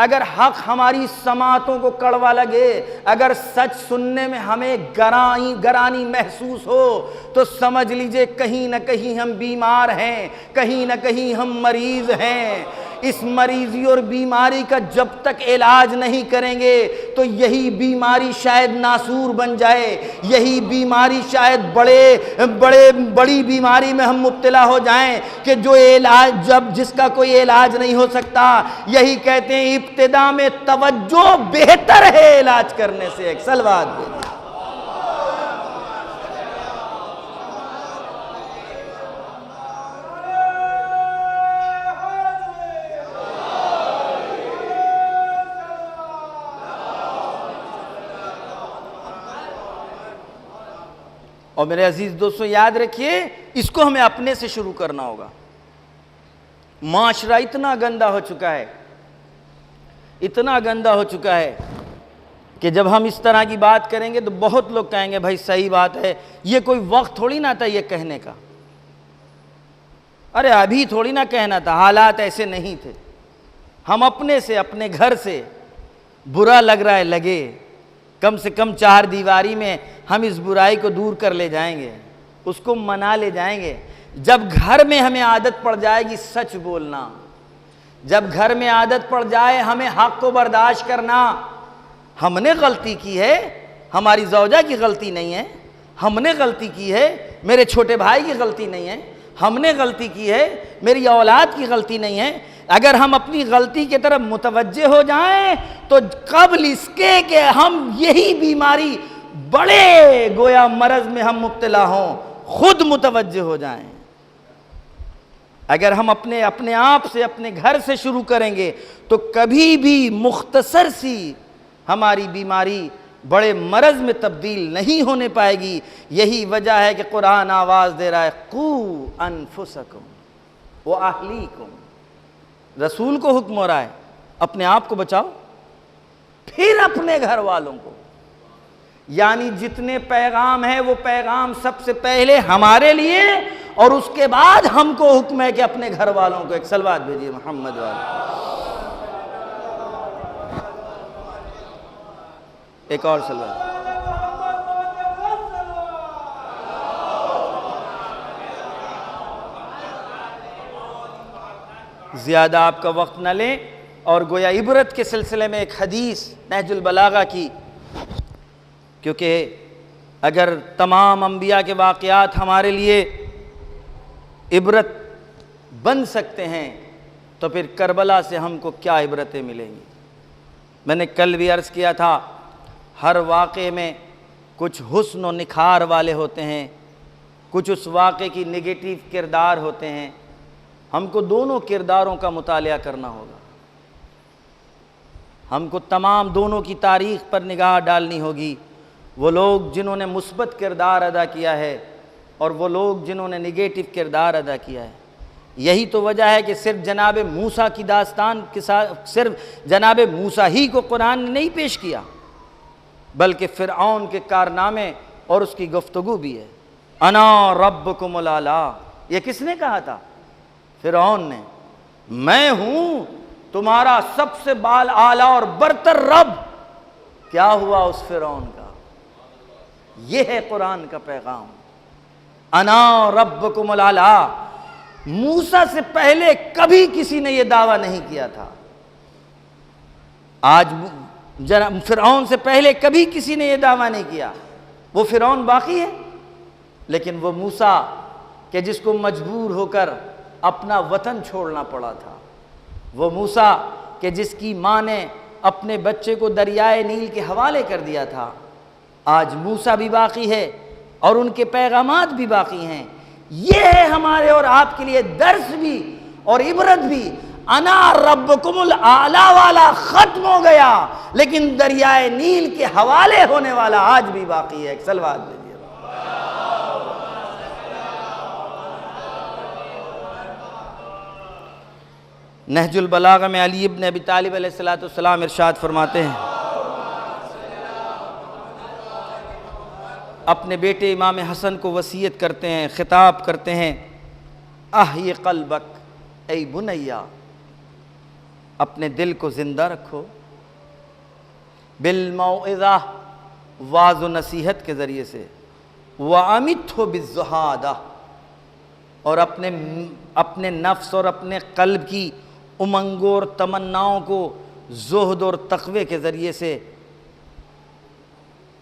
اگر حق ہماری سماعتوں کو کڑوا لگے، اگر سچ سننے میں ہمیں گرانی محسوس ہو، تو سمجھ لیجئے کہیں نہ کہیں ہم بیمار ہیں، کہیں نہ کہیں ہم مریض ہیں۔ اس مریضی اور بیماری کا جب تک علاج نہیں کریں گے تو یہی بیماری شاید ناسور بن جائے، یہی بیماری شاید بڑی بیماری میں ہم مبتلا ہو جائیں کہ جو علاج جس کا کوئی علاج نہیں ہو سکتا۔ یہی کہتے ہیں ابتدا میں توجہ بہتر ہے علاج کرنے سے۔ ایک صلوات دے۔ اور میرے عزیز دوستوں یاد رکھیے، اس کو ہمیں اپنے سے شروع کرنا ہوگا۔ معاشرہ اتنا گندا ہو چکا ہے، اتنا گندا ہو چکا ہے کہ جب ہم اس طرح کی بات کریں گے تو بہت لوگ کہیں گے بھائی صحیح بات ہے، یہ کوئی وقت تھوڑی نہ تھا یہ کہنے کا، ارے ابھی تھوڑی نہ کہنا تھا، حالات ایسے نہیں تھے، ہم اپنے سے، اپنے گھر سے برا لگ رہا ہے لگے، کم سے کم 4 دیواری میں ہم اس برائی کو دور کر لے جائیں گے، اس کو منا لے جائیں گے۔ جب گھر میں ہمیں عادت پڑ جائے گی سچ بولنا، جب گھر میں عادت پڑ جائے ہمیں حق کو برداشت کرنا، ہم نے غلطی کی ہے، ہماری زوجہ کی غلطی نہیں ہے، ہم نے غلطی کی ہے، میرے چھوٹے بھائی کی غلطی نہیں ہے، ہم نے غلطی کی ہے، میری اولاد کی غلطی نہیں ہے، اگر ہم اپنی غلطی کی طرف متوجہ ہو جائیں تو قبل اس کے کہ ہم یہی بیماری بڑے گویا مرض میں ہم مبتلا ہوں خود متوجہ ہو جائیں۔ اگر ہم اپنے آپ سے، اپنے گھر سے شروع کریں گے تو کبھی بھی مختصر سی ہماری بیماری بڑے مرض میں تبدیل نہیں ہونے پائے گی۔ یہی وجہ ہے کہ قرآن آواز دے رہا ہے قوا انفسکم واہلیکم، رسول کو حکم ہو رہا ہے اپنے آپ کو بچاؤ پھر اپنے گھر والوں کو، یعنی جتنے پیغام ہیں وہ پیغام سب سے پہلے ہمارے لیے اور اس کے بعد ہم کو حکم ہے کہ اپنے گھر والوں کو۔ ایک صلوات بھیجیے محمد والے، ایک اور صلوات۔ زیادہ آپ کا وقت نہ لیں اور گویا عبرت کے سلسلے میں ایک حدیث نہج البلاغہ کی، کیونکہ اگر تمام انبیاء کے واقعات ہمارے لیے عبرت بن سکتے ہیں تو پھر کربلا سے ہم کو کیا عبرتیں ملیں گی۔ میں نے کل بھی عرض کیا تھا، ہر واقعے میں کچھ حسن و نکھار والے ہوتے ہیں، کچھ اس واقعے کی نگیٹیو کردار ہوتے ہیں، ہم کو دونوں کرداروں کا مطالعہ کرنا ہوگا، ہم کو تمام دونوں کی تاریخ پر نگاہ ڈالنی ہوگی، وہ لوگ جنہوں نے مثبت کردار ادا کیا ہے اور وہ لوگ جنہوں نے نگیٹو کردار ادا کیا ہے۔ یہی تو وجہ ہے کہ صرف جناب موسیٰ کی داستان کے ساتھ صرف جناب موسیٰ ہی کو قرآن نے نہیں پیش کیا، بلکہ فرعون کے کارنامے اور اس کی گفتگو بھی ہے۔ انا ربکم الاعلیٰ، یہ کس نے کہا تھا؟ فرعون نے، میں ہوں تمہارا سب سے اعلیٰ اور برتر رب۔ کیا ہوا اس فرعون کا؟ یہ ہے قرآن کا پیغام، انا ربکم الاعلیٰ۔ موسیٰ سے پہلے کبھی کسی نے یہ دعویٰ نہیں کیا تھا، آج فرعون سے پہلے کبھی کسی نے یہ دعویٰ نہیں کیا۔ وہ فرعون باقی ہے، لیکن وہ موسیٰ کہ جس کو مجبور ہو کر اپنا وطن چھوڑنا پڑا تھا، وہ موسیٰ کہ جس کی ماں نے اپنے بچے کو دریائے نیل کے حوالے کر دیا تھا، آج موسیٰ بھی باقی ہے اور ان کے پیغامات بھی باقی ہیں۔ یہ ہے ہمارے اور آپ کے لیے درس بھی اور عبرت بھی۔ انا ربکم الاعلیٰ والا ختم ہو گیا، لیکن دریائے نیل کے حوالے ہونے والا آج بھی باقی ہے۔ ایک صلوات دیجیے۔ نہج البلاغہ میں علی ابن ابی طالب علیہ السلام ارشاد فرماتے ہیں، اپنے بیٹے امام حسن کو وصیت کرتے ہیں، خطاب کرتے ہیں، احی قلبک اے بنیا، اپنے دل کو زندہ رکھو، بالموعظہ، واعظ و نصیحت کے ذریعے سے، وَأَمِتْهُ بِالزُّهَادَةِ، اور اپنے نفس اور اپنے قلب کی امنگوں اور تمناؤں کو زہد اور تقوی کے ذریعے سے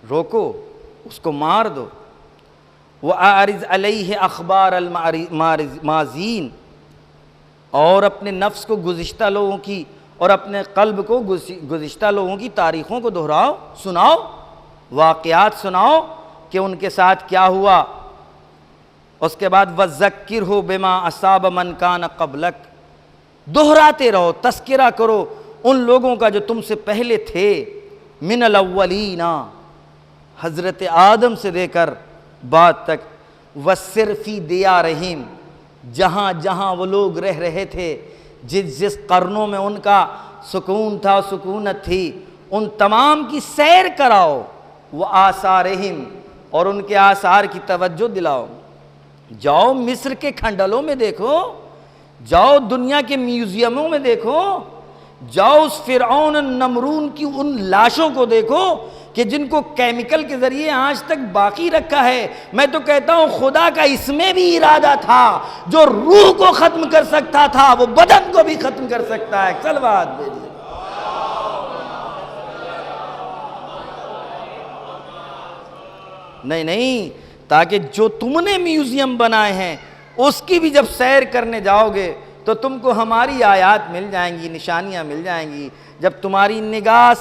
روکو، اس کو مار دو۔ وَأَعْرِضْ عَلَيْهِ أَخْبَارَ الْمَاضِينَ، اور اپنے نفس کو گزشتہ لوگوں کی اور اپنے قلب کو گزشتہ لوگوں کی تاریخوں کو دہراؤ، سناؤ، واقعات سناؤ کہ ان کے ساتھ کیا ہوا۔ اس کے بعد وَذَكِّرْهُ بِمَا أَصَابَ مَنْ كَانَ قَبْلَكَ، دہراتے رہو، تذکرہ کرو ان لوگوں کا جو تم سے پہلے تھے، من الاولین، حضرت آدم سے لے کر بعد تک، وَسِّرْ فِي دِيَارِهِمْ، جہاں جہاں وہ لوگ رہ رہے تھے، جس قرنوں میں ان کا سکون تھا، سکونت تھی، ان تمام کی سیر کراؤ، وَآثَارِهِمْ، اور ان کے آثار کی توجہ دلاؤ۔ جاؤ مصر کے کھنڈلوں میں دیکھو، جاؤ دنیا کے میوزیموں میں دیکھو جاؤ اس فرعون نمرون کی ان لاشوں کو دیکھو کہ جن کو کیمیکل کے ذریعے آج تک باقی رکھا ہے. میں تو کہتا ہوں خدا کا اس میں بھی ارادہ تھا، جو روح کو ختم کر سکتا تھا وہ بدن کو بھی ختم کر سکتا ہے. صلوات بھیجیے. نہیں، تاکہ جو تم نے میوزیم بنائے ہیں اس کی بھی جب سیر کرنے جاؤ گے تو تم کو ہماری آیات مل جائیں گی، نشانیاں مل جائیں گی. جب تمہاری نگاہ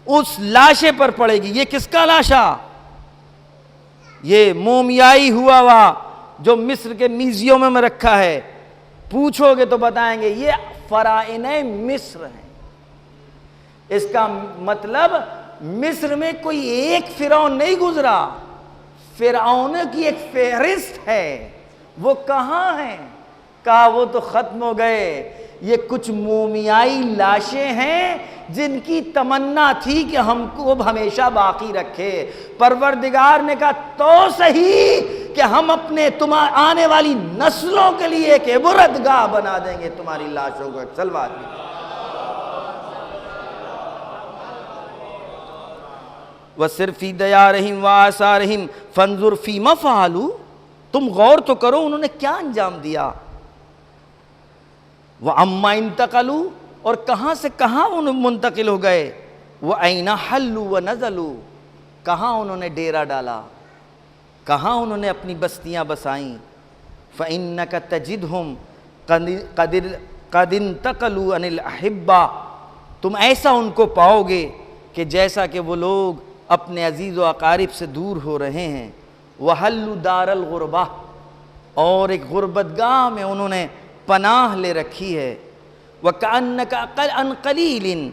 اس لاشے پر پڑے گی، یہ کس کا لاشا؟ یہ مومیائی ہوا جو مصر کے میوزیم میں رکھا ہے. پوچھو گے تو بتائیں گے یہ فرائض مصر ہیں. اس کا مطلب مصر میں کوئی ایک فرعون نہیں گزرا، فرعون کی ایک فہرست ہے. وہ کہاں ہیں؟ کہا وہ تو ختم ہو گئے. یہ کچھ مومیائی لاشیں ہیں جن کی تمنا تھی کہ ہم کو ہمیشہ باقی رکھے. پروردگار نے کہا تو صحیح کہ ہم اپنے آنے والی نسلوں کے لیے ایک عبرت گاہ بنا دیں گے تمہاری لاشوں کو. سلوات بھی وَسِرْ فِي دَيَارِهِمْ وَآثَارِهِمْ فَانْظُرْ فِيمَا فَعَلُوا. تم غور تو کرو انہوں نے کیا انجام دیا. وَأَمَّا انتقلوا، اور کہاں سے کہاں انہوں منتقل ہو گئے. وَأَيْنَ حَلُّوا وَنَزَلُوا، کہاں انہوں نے ڈیرا ڈالا، کہاں انہوں نے اپنی بستیاں بسائیں. فَإِنَّكَ تَجِدْهُمْ قَدْ انتقلوا عَنِ الْأَحِبَّةِ، تم ایسا ان کو پاؤ گے کہ جیسا کہ وہ لوگ اپنے عزیز و اقارب سے دور ہو رہے ہیں. وَحَلُّوا دَارَ الْغُرْبَةِ، اور ایک غربت گاہ میں انہوں نے پناہ لے رکھی ہے. وَكَأَنَّكَ عَنْ قَلِيلٍ،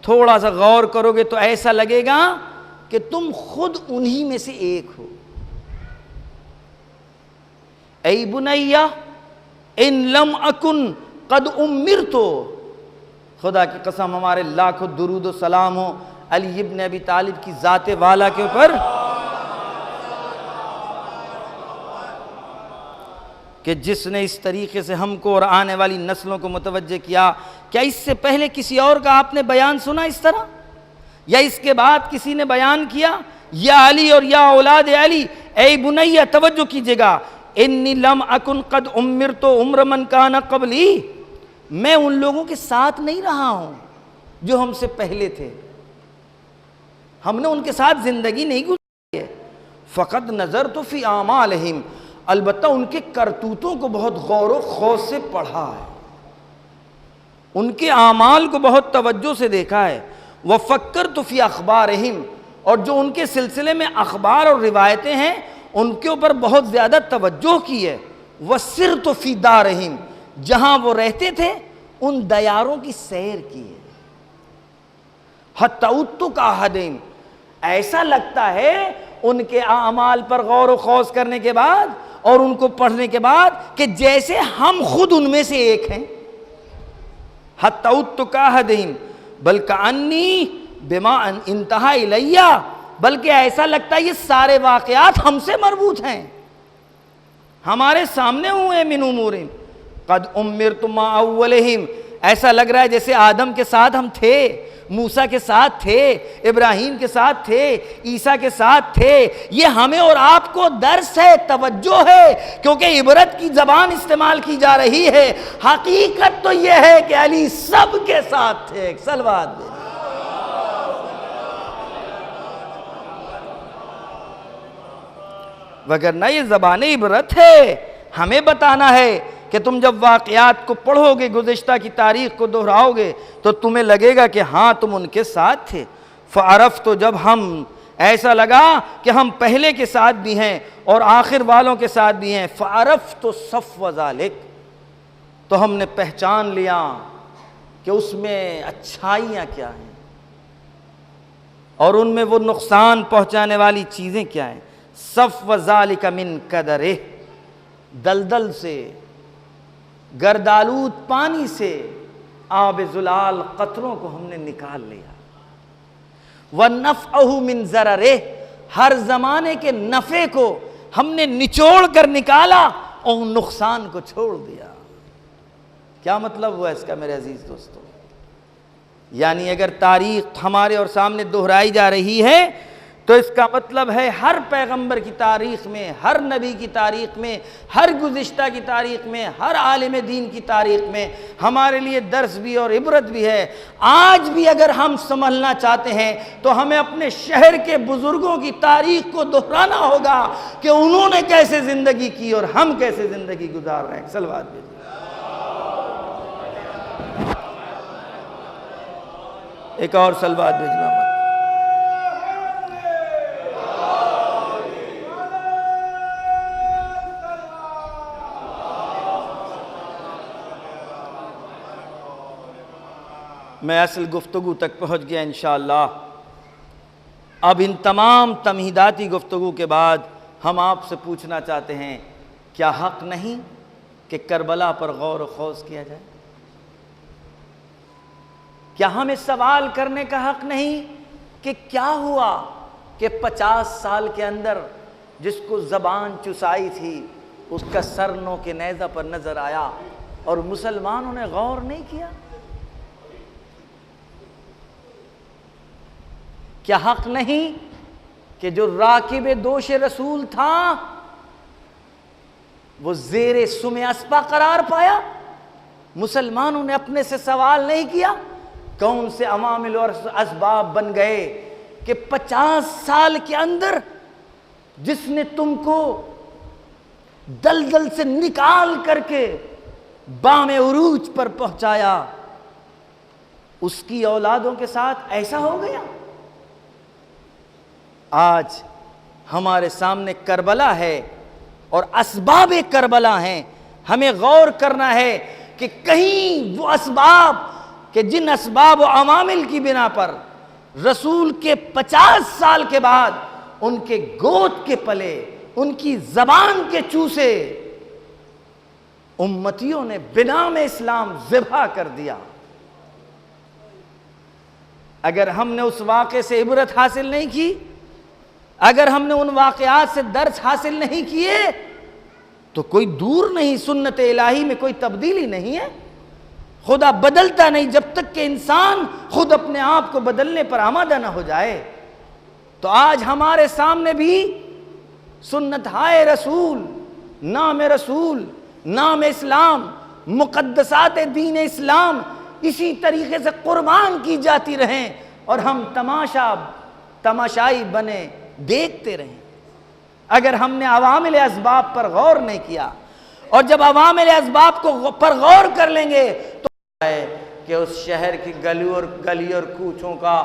تھوڑا سا غور کرو گے تو ایسا لگے گا کہ تم خود انہی میں سے ایک ہو. اے بنیہ ان لم اکن قد امرتو، خدا کی قسم ہمارے لاکھوں درود و سلام ہو علی ابن ابی طالب کی ذات والا کے اوپر، کہ جس نے اس طریقے سے ہم کو اور آنے والی نسلوں کو متوجہ کیا. کیا اس سے پہلے کسی اور کا آپ نے بیان سنا اس طرح، یا اس کے بعد کسی نے بیان کیا؟ یا علی اور یا اولاد علی، اے بنیہ توجہ کیجئے گا. انی لم اکن قد امرت عمر من کان قبلی، میں ان لوگوں کے ساتھ نہیں رہا ہوں جو ہم سے پہلے تھے، ہم نے ان کے ساتھ زندگی نہیں گزاری ہے. فقط نظرت فی اعمالہم، البتہ ان کے کرتوتوں کو بہت غور و خوض سے پڑھا ہے، ان کے اعمال کو بہت توجہ سے دیکھا ہے. وفکرت فی اخبارہم، اور جو ان کے سلسلے میں اخبار اور روایتیں ہیں ان کے اوپر بہت زیادہ توجہ کی ہے. وسرت فی دارہم، جہاں وہ رہتے تھے ان دیاروں کی سیر کی ہے. حتی اتک احدہم، ایسا لگتا ہے ان کے اعمال پر غور و خوض کرنے کے بعد اور ان کو پڑھنے کے بعد کہ جیسے ہم خود ان میں سے ایک ہیں. حتی اتک احدہم بل کانی بما انتہا الیہ، بلکہ ایسا لگتا ہے یہ سارے واقعات ہم سے مربوط ہیں، ہمارے سامنے ہوئے. من امورہم قد امرت مع اولہم، ایسا لگ رہا ہے جیسے آدم کے ساتھ ہم تھے، موسیٰ کے ساتھ تھے، ابراہیم کے ساتھ تھے، عیسیٰ کے ساتھ تھے. یہ ہمیں اور آپ کو درس ہے، توجہ ہے، کیونکہ عبرت کی زبان استعمال کی جا رہی ہے. حقیقت تو یہ ہے کہ علی سب کے ساتھ تھے. صلوات دے. وگرنہ یہ زبان عبرت ہے، ہمیں بتانا ہے کہ تم جب واقعات کو پڑھو گے، گزشتہ کی تاریخ کو دہراؤ گے تو تمہیں لگے گا کہ ہاں تم ان کے ساتھ تھے. فعرفت، تو جب ہم ایسا لگا کہ ہم پہلے کے ساتھ بھی ہیں اور آخر والوں کے ساتھ بھی ہیں. فعرفت صفو ذالک، تو ہم نے پہچان لیا کہ اس میں اچھائیاں کیا ہیں اور ان میں وہ نقصان پہنچانے والی چیزیں کیا ہیں. صفو ذالک من قدرہ، دلدل سے، گردآلود پانی سے، آب زلال قطروں کو ہم نے نکال لیا. وَنَفْعُهُ مِنْ ضَرَرِهِ، ہر زمانے کے نفع کو ہم نے نچوڑ کر نکالا اور نقصان کو چھوڑ دیا. کیا مطلب ہوا اس کا میرے عزیز دوستو؟ یعنی اگر تاریخ ہمارے اور سامنے دہرائی جا رہی ہے تو اس کا مطلب ہے ہر پیغمبر کی تاریخ میں، ہر نبی کی تاریخ میں، ہر گزشتہ کی تاریخ میں، ہر عالم دین کی تاریخ میں ہمارے لیے درس بھی اور عبرت بھی ہے۔ آج بھی اگر ہم سنبھلنا چاہتے ہیں تو ہمیں اپنے شہر کے بزرگوں کی تاریخ کو دہرانا ہوگا کہ انہوں نے کیسے زندگی کی اور ہم کیسے زندگی گزار رہے ہیں۔ صلوات بھیجیے۔ ایک اور صلوات بھیجیے۔ میں اصل گفتگو تک پہنچ گیا انشاءاللہ۔ اب ان تمام تمہیداتی گفتگو کے بعد ہم آپ سے پوچھنا چاہتے ہیں، کیا حق نہیں کہ کربلا پر غور و خوض کیا جائے؟ کیا ہمیں سوال کرنے کا حق نہیں کہ کیا ہوا کہ 50 سال کے اندر جس کو زبان چسائی تھی اس کا سر نو کے نیزہ پر نظر آیا اور مسلمانوں نے غور نہیں کیا؟ کیا حق نہیں کہ جو راکب دوش رسول تھا وہ زیر سم اسپا قرار پایا؟ مسلمانوں نے اپنے سے سوال نہیں کیا؟ کون سے عوامل اور اسباب بن گئے کہ 50 سال کے اندر جس نے تم کو دلدل سے نکال کر کے بام عروج پر پہنچایا اس کی اولادوں کے ساتھ ایسا ہو گیا؟ آج ہمارے سامنے کربلا ہے اور اسباب کربلا ہیں۔ ہمیں غور کرنا ہے کہ کہیں وہ اسباب کہ جن اسباب و عوامل کی بنا پر رسول کے 50 سال کے بعد ان کے گود کے پلے، ان کی زبان کے چوسے امتیوں نے بنام اسلام ذبح کر دیا۔ اگر ہم نے اس واقعے سے عبرت حاصل نہیں کی، اگر ہم نے ان واقعات سے درس حاصل نہیں کیے تو کوئی دور نہیں، سنت الہی میں کوئی تبدیلی نہیں ہے۔ خدا بدلتا نہیں جب تک کہ انسان خود اپنے آپ کو بدلنے پر آمادہ نہ ہو جائے۔ تو آج ہمارے سامنے بھی سنت ہائے رسول، نام اسلام، مقدسات دین اسلام اسی طریقے سے قربان کی جاتی رہیں اور ہم تماشائی بنے دیکھتے رہیں۔ اگر ہم نے عوامل اسباب پر غور نہیں کیا، اور جب عوامل اسباب پر غور کر لیں گے تو ہے کہ اس شہر کی گلی اور کوچوں کا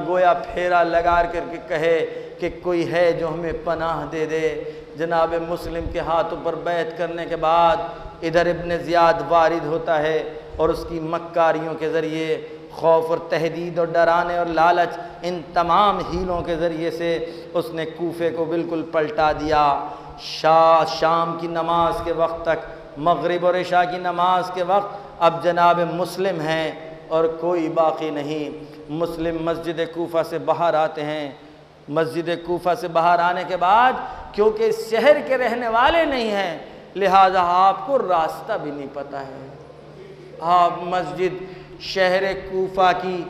گویا پھیرا لگا کر کے کہے کہ کوئی ہے جو ہمیں پناہ دے دے۔ جناب مسلم کے ہاتھوں پر بیعت کرنے کے بعد ادھر ابن زیاد وارد ہوتا ہے اور اس کی مکاریوں کے ذریعے، خوف اور تہدید اور ڈرانے اور لالچ، ان تمام ہیلوں کے ذریعے سے اس نے کوفے کو بالکل پلٹا دیا۔ شام کی نماز کے وقت تک، مغرب اور عشاء کی نماز کے وقت اب جناب مسلم ہیں اور کوئی باقی نہیں۔ مسلم مسجد کوفہ سے باہر آتے ہیں۔ مسجد کوفہ سے باہر آنے کے بعد کیونکہ اس شہر کے رہنے والے نہیں ہیں لہذا آپ کو راستہ بھی نہیں پتہ ہے۔ آپ مسجد شہر کوفہ کی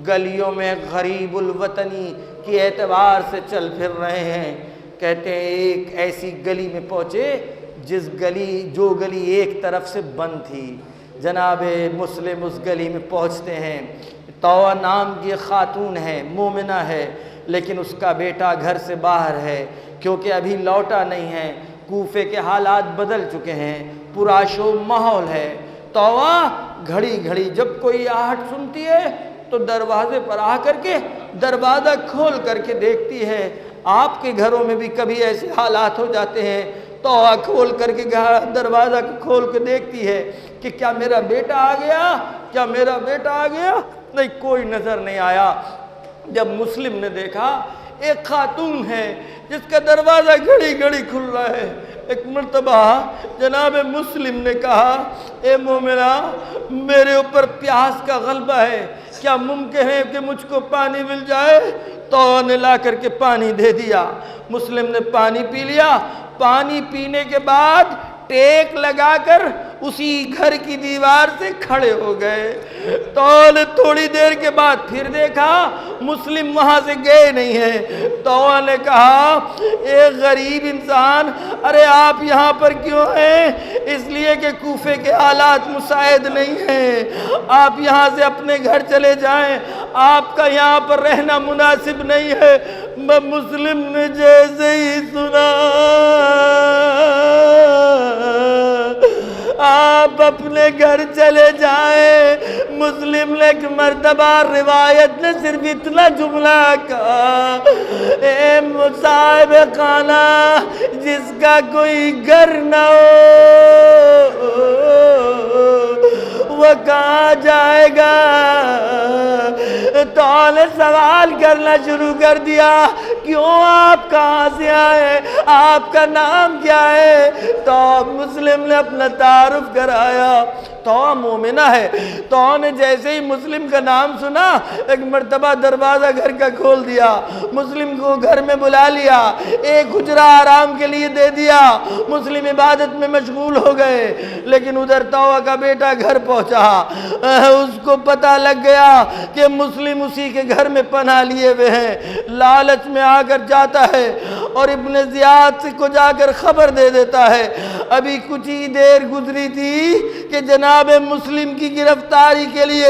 گلیوں میں غریب الوطنی کی اعتبار سے چل پھر رہے ہیں۔ کہتے ہیں ایک ایسی گلی میں پہنچے جو گلی ایک طرف سے بند تھی۔ جناب مسلم اس گلی میں پہنچتے ہیں۔ طوع نام کی خاتون ہے، مومنہ ہے، لیکن اس کا بیٹا گھر سے باہر ہے کیونکہ ابھی لوٹا نہیں ہے۔ کوفے کے حالات بدل چکے ہیں، پراشو ماحول ہے۔ طوع گھڑی گھڑی جب کوئی آہٹ سنتی ہے تو دروازے پر آ کر کے دروازہ کھول کر کے دیکھتی ہے۔ آپ کے گھروں میں بھی کبھی ایسے حالات ہو جاتے ہیں، طوع کھول کر کے دروازہ کھول کے دیکھتی ہے کہ کیا میرا بیٹا آ گیا، کیا میرا بیٹا آ گیا؟ نہیں، کوئی نظر نہیں آیا۔ جب مسلم نے دیکھا ایک خاتون ہے جس کا دروازہ گھڑی گھڑی کھل رہا ہے، ایک مرتبہ جناب مسلم نے کہا، اے مومنہ، میرے اوپر پیاس کا غلبہ ہے، کیا ممکن ہے کہ مجھ کو پانی مل جائے؟ طوع نے لا کر کے پانی دے دیا۔ مسلم نے پانی پی لیا۔ پانی پینے کے بعد ٹیک لگا کر اسی گھر کی دیوار سے کھڑے ہو گئے۔ طلحہ تھوڑی دیر کے بعد پھر دیکھا مسلم وہاں سے گئے نہیں ہیں۔ طلحہ نے کہا ایک غریب انسان، ارے آپ یہاں پر کیوں ہیں؟ اس لیے کہ کوفے کے حالات مساعد نہیں ہیں، آپ یہاں سے اپنے گھر چلے جائیں، آپ کا یہاں پر رہنا مناسب نہیں ہے۔ مسلم نے جیسے ہی سنا آپ اپنے گھر چلے جائیں، مسلم نے ایک مرتبہ روایت نے صرف اتنا جملہ کہا، اے صاحب خانہ جس کا کوئی گھر نہ ہو وہ کہاں جائے گا؟ تو نے سوال کرنا شروع کر دیا، کیوں آپ کہاں سے آئے؟ آپ کا نام کیا ہے؟ تو مسلم نے اپنا تعارف کرایا۔ تو مومنہ ہے۔ تو نے جیسے ہی مسلم کا نام سنا ایک مرتبہ دروازہ گھر کا کھول دیا، مسلم کو گھر میں بلا لیا، ایک حجرہ آرام کے لیے دے دیا، مسلم عبادت میں مشغول ہو گئے۔ لیکن ادھر طلحہ کا بیٹا گھر پہنچا، اس کو پتہ لگ گیا کہ مسلم اسی کے گھر میں پناہ لیے ہوئے ہیں، لالچ میں آ کر جاتا ہے اور ابن زیاد کو جا کر خبر دے دیتا ہے۔ ابھی کچھ ہی دیر گزری تھی کہ جناب مسلم کی گرفتاری کے لیے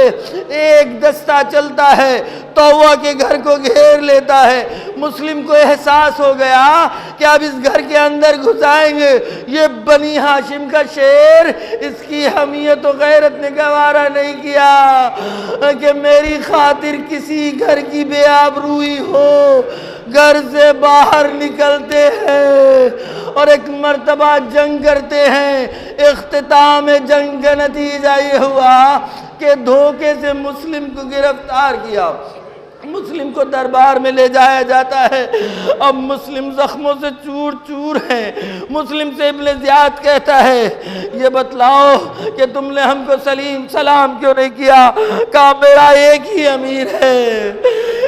ایک دستہ چلتا ہے، طلحہ کے گھر کو گھیر لیتا ہے۔ مسلم کو احساس ہو گیا کہ اب اس گھر کے اندر گھسائیں گے، یہ بنی ہاشم کا شیر، اس کی حمیت و غیرت نے گوارا نہیں کیا کہ میری خاطر کسی گھر کی بے آبروئی ہو۔ گھر سے باہر نکلتے ہیں اور ایک مرتبہ جنگ کرتے ہیں۔ اختتام جنگ کا نتیجہ یہ ہوا کہ دھوکے سے مسلم کو گرفتار کیا، مسلم کو دربار میں لے جایا جاتا ہے۔ اب مسلم زخموں سے چور چور ہیں۔ مسلم سے ابن زیاد کہتا ہے یہ بتلاؤ کہ تم نے ہم کو سلام کیوں نہیں کیا؟ کہا میرا ایک ہی امیر ہے،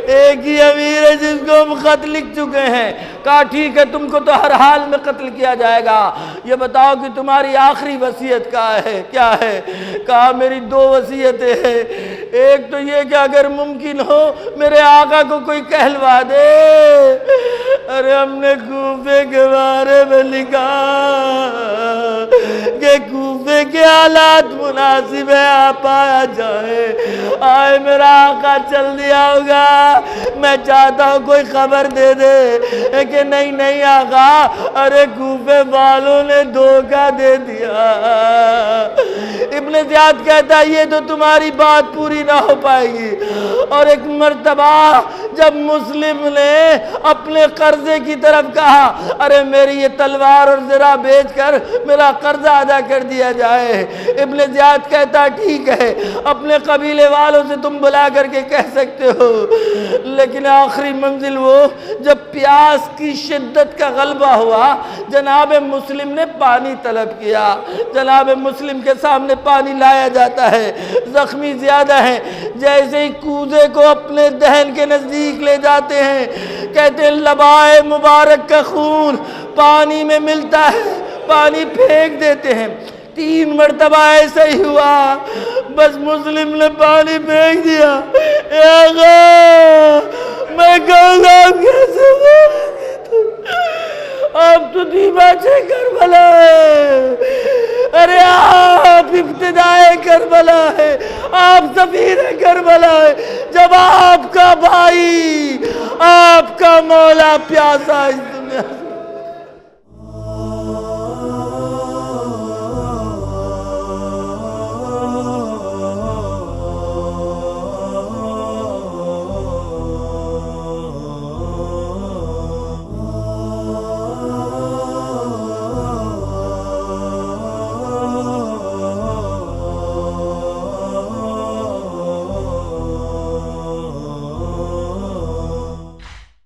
ایک ہی امیر ہے جس کو ہم خط لکھ چکے ہیں۔ کہا ٹھیک ہے تم کو تو ہر حال میں قتل کیا جائے گا، یہ بتاؤ کہ تمہاری آخری وصیت کیا ہے؟ کہا میری دو وصیتیں ہیں، ایک تو یہ کہ اگر ممکن ہو میرے آقا کو کوئی کہلوا دے۔ ارے ہم نے کوفے کے بارے میں لکھا کہ کوفے کے حالات مناسب ہے، آپ آیا جائے، آئے میرا آقا چل دیا ہوگا، میں چاہتا ہوں کوئی خبر دے دے کہ نہیں آقا، ارے کوفے والوں نے دھوکہ دے دیا۔ ابن زیاد کہتا ہے یہ تو تمہاری بات پوری نہ ہو پائے گی۔ اور ایک مرتبہ جب مسلم نے اپنے قرضے کی طرف کہا ارے میری یہ تلوار اور زرہ بیچ کر میرا قرضہ ادا کر دیا جائے، ابن زیاد کہتا ٹھیک ہے اپنے قبیلے والوں سے تم بلا کر کے کہہ سکتے ہو۔ لیکن آخری منزل وہ جب پیاس کی شدت کا غلبہ ہوا، جناب مسلم نے پانی طلب کیا، جناب مسلم کے سامنے پانی لایا جاتا ہے، زخمی زیادہ ہیں، جیسے ہی کوزے کو اپنے دہن کے نزدیک لے جاتے ہیں، کہتے ہیں لبائے مبارک کا خون پانی میں ملتا ہے، پانی پھینک دیتے ہیں۔ 3 مرتبہ ایسا ہی ہوا، بس مسلم نے پانی پھینک دیا۔ اے آقا میں کہوں گا آپ کیسے آپ تو دیباچے کربلا ہے، ارے آپ ابتدائے کربلا ہے، آپ سفیر کربلا ہے، جب آپ کا بھائی آپ کا مولا پیاسا اس دنیا سے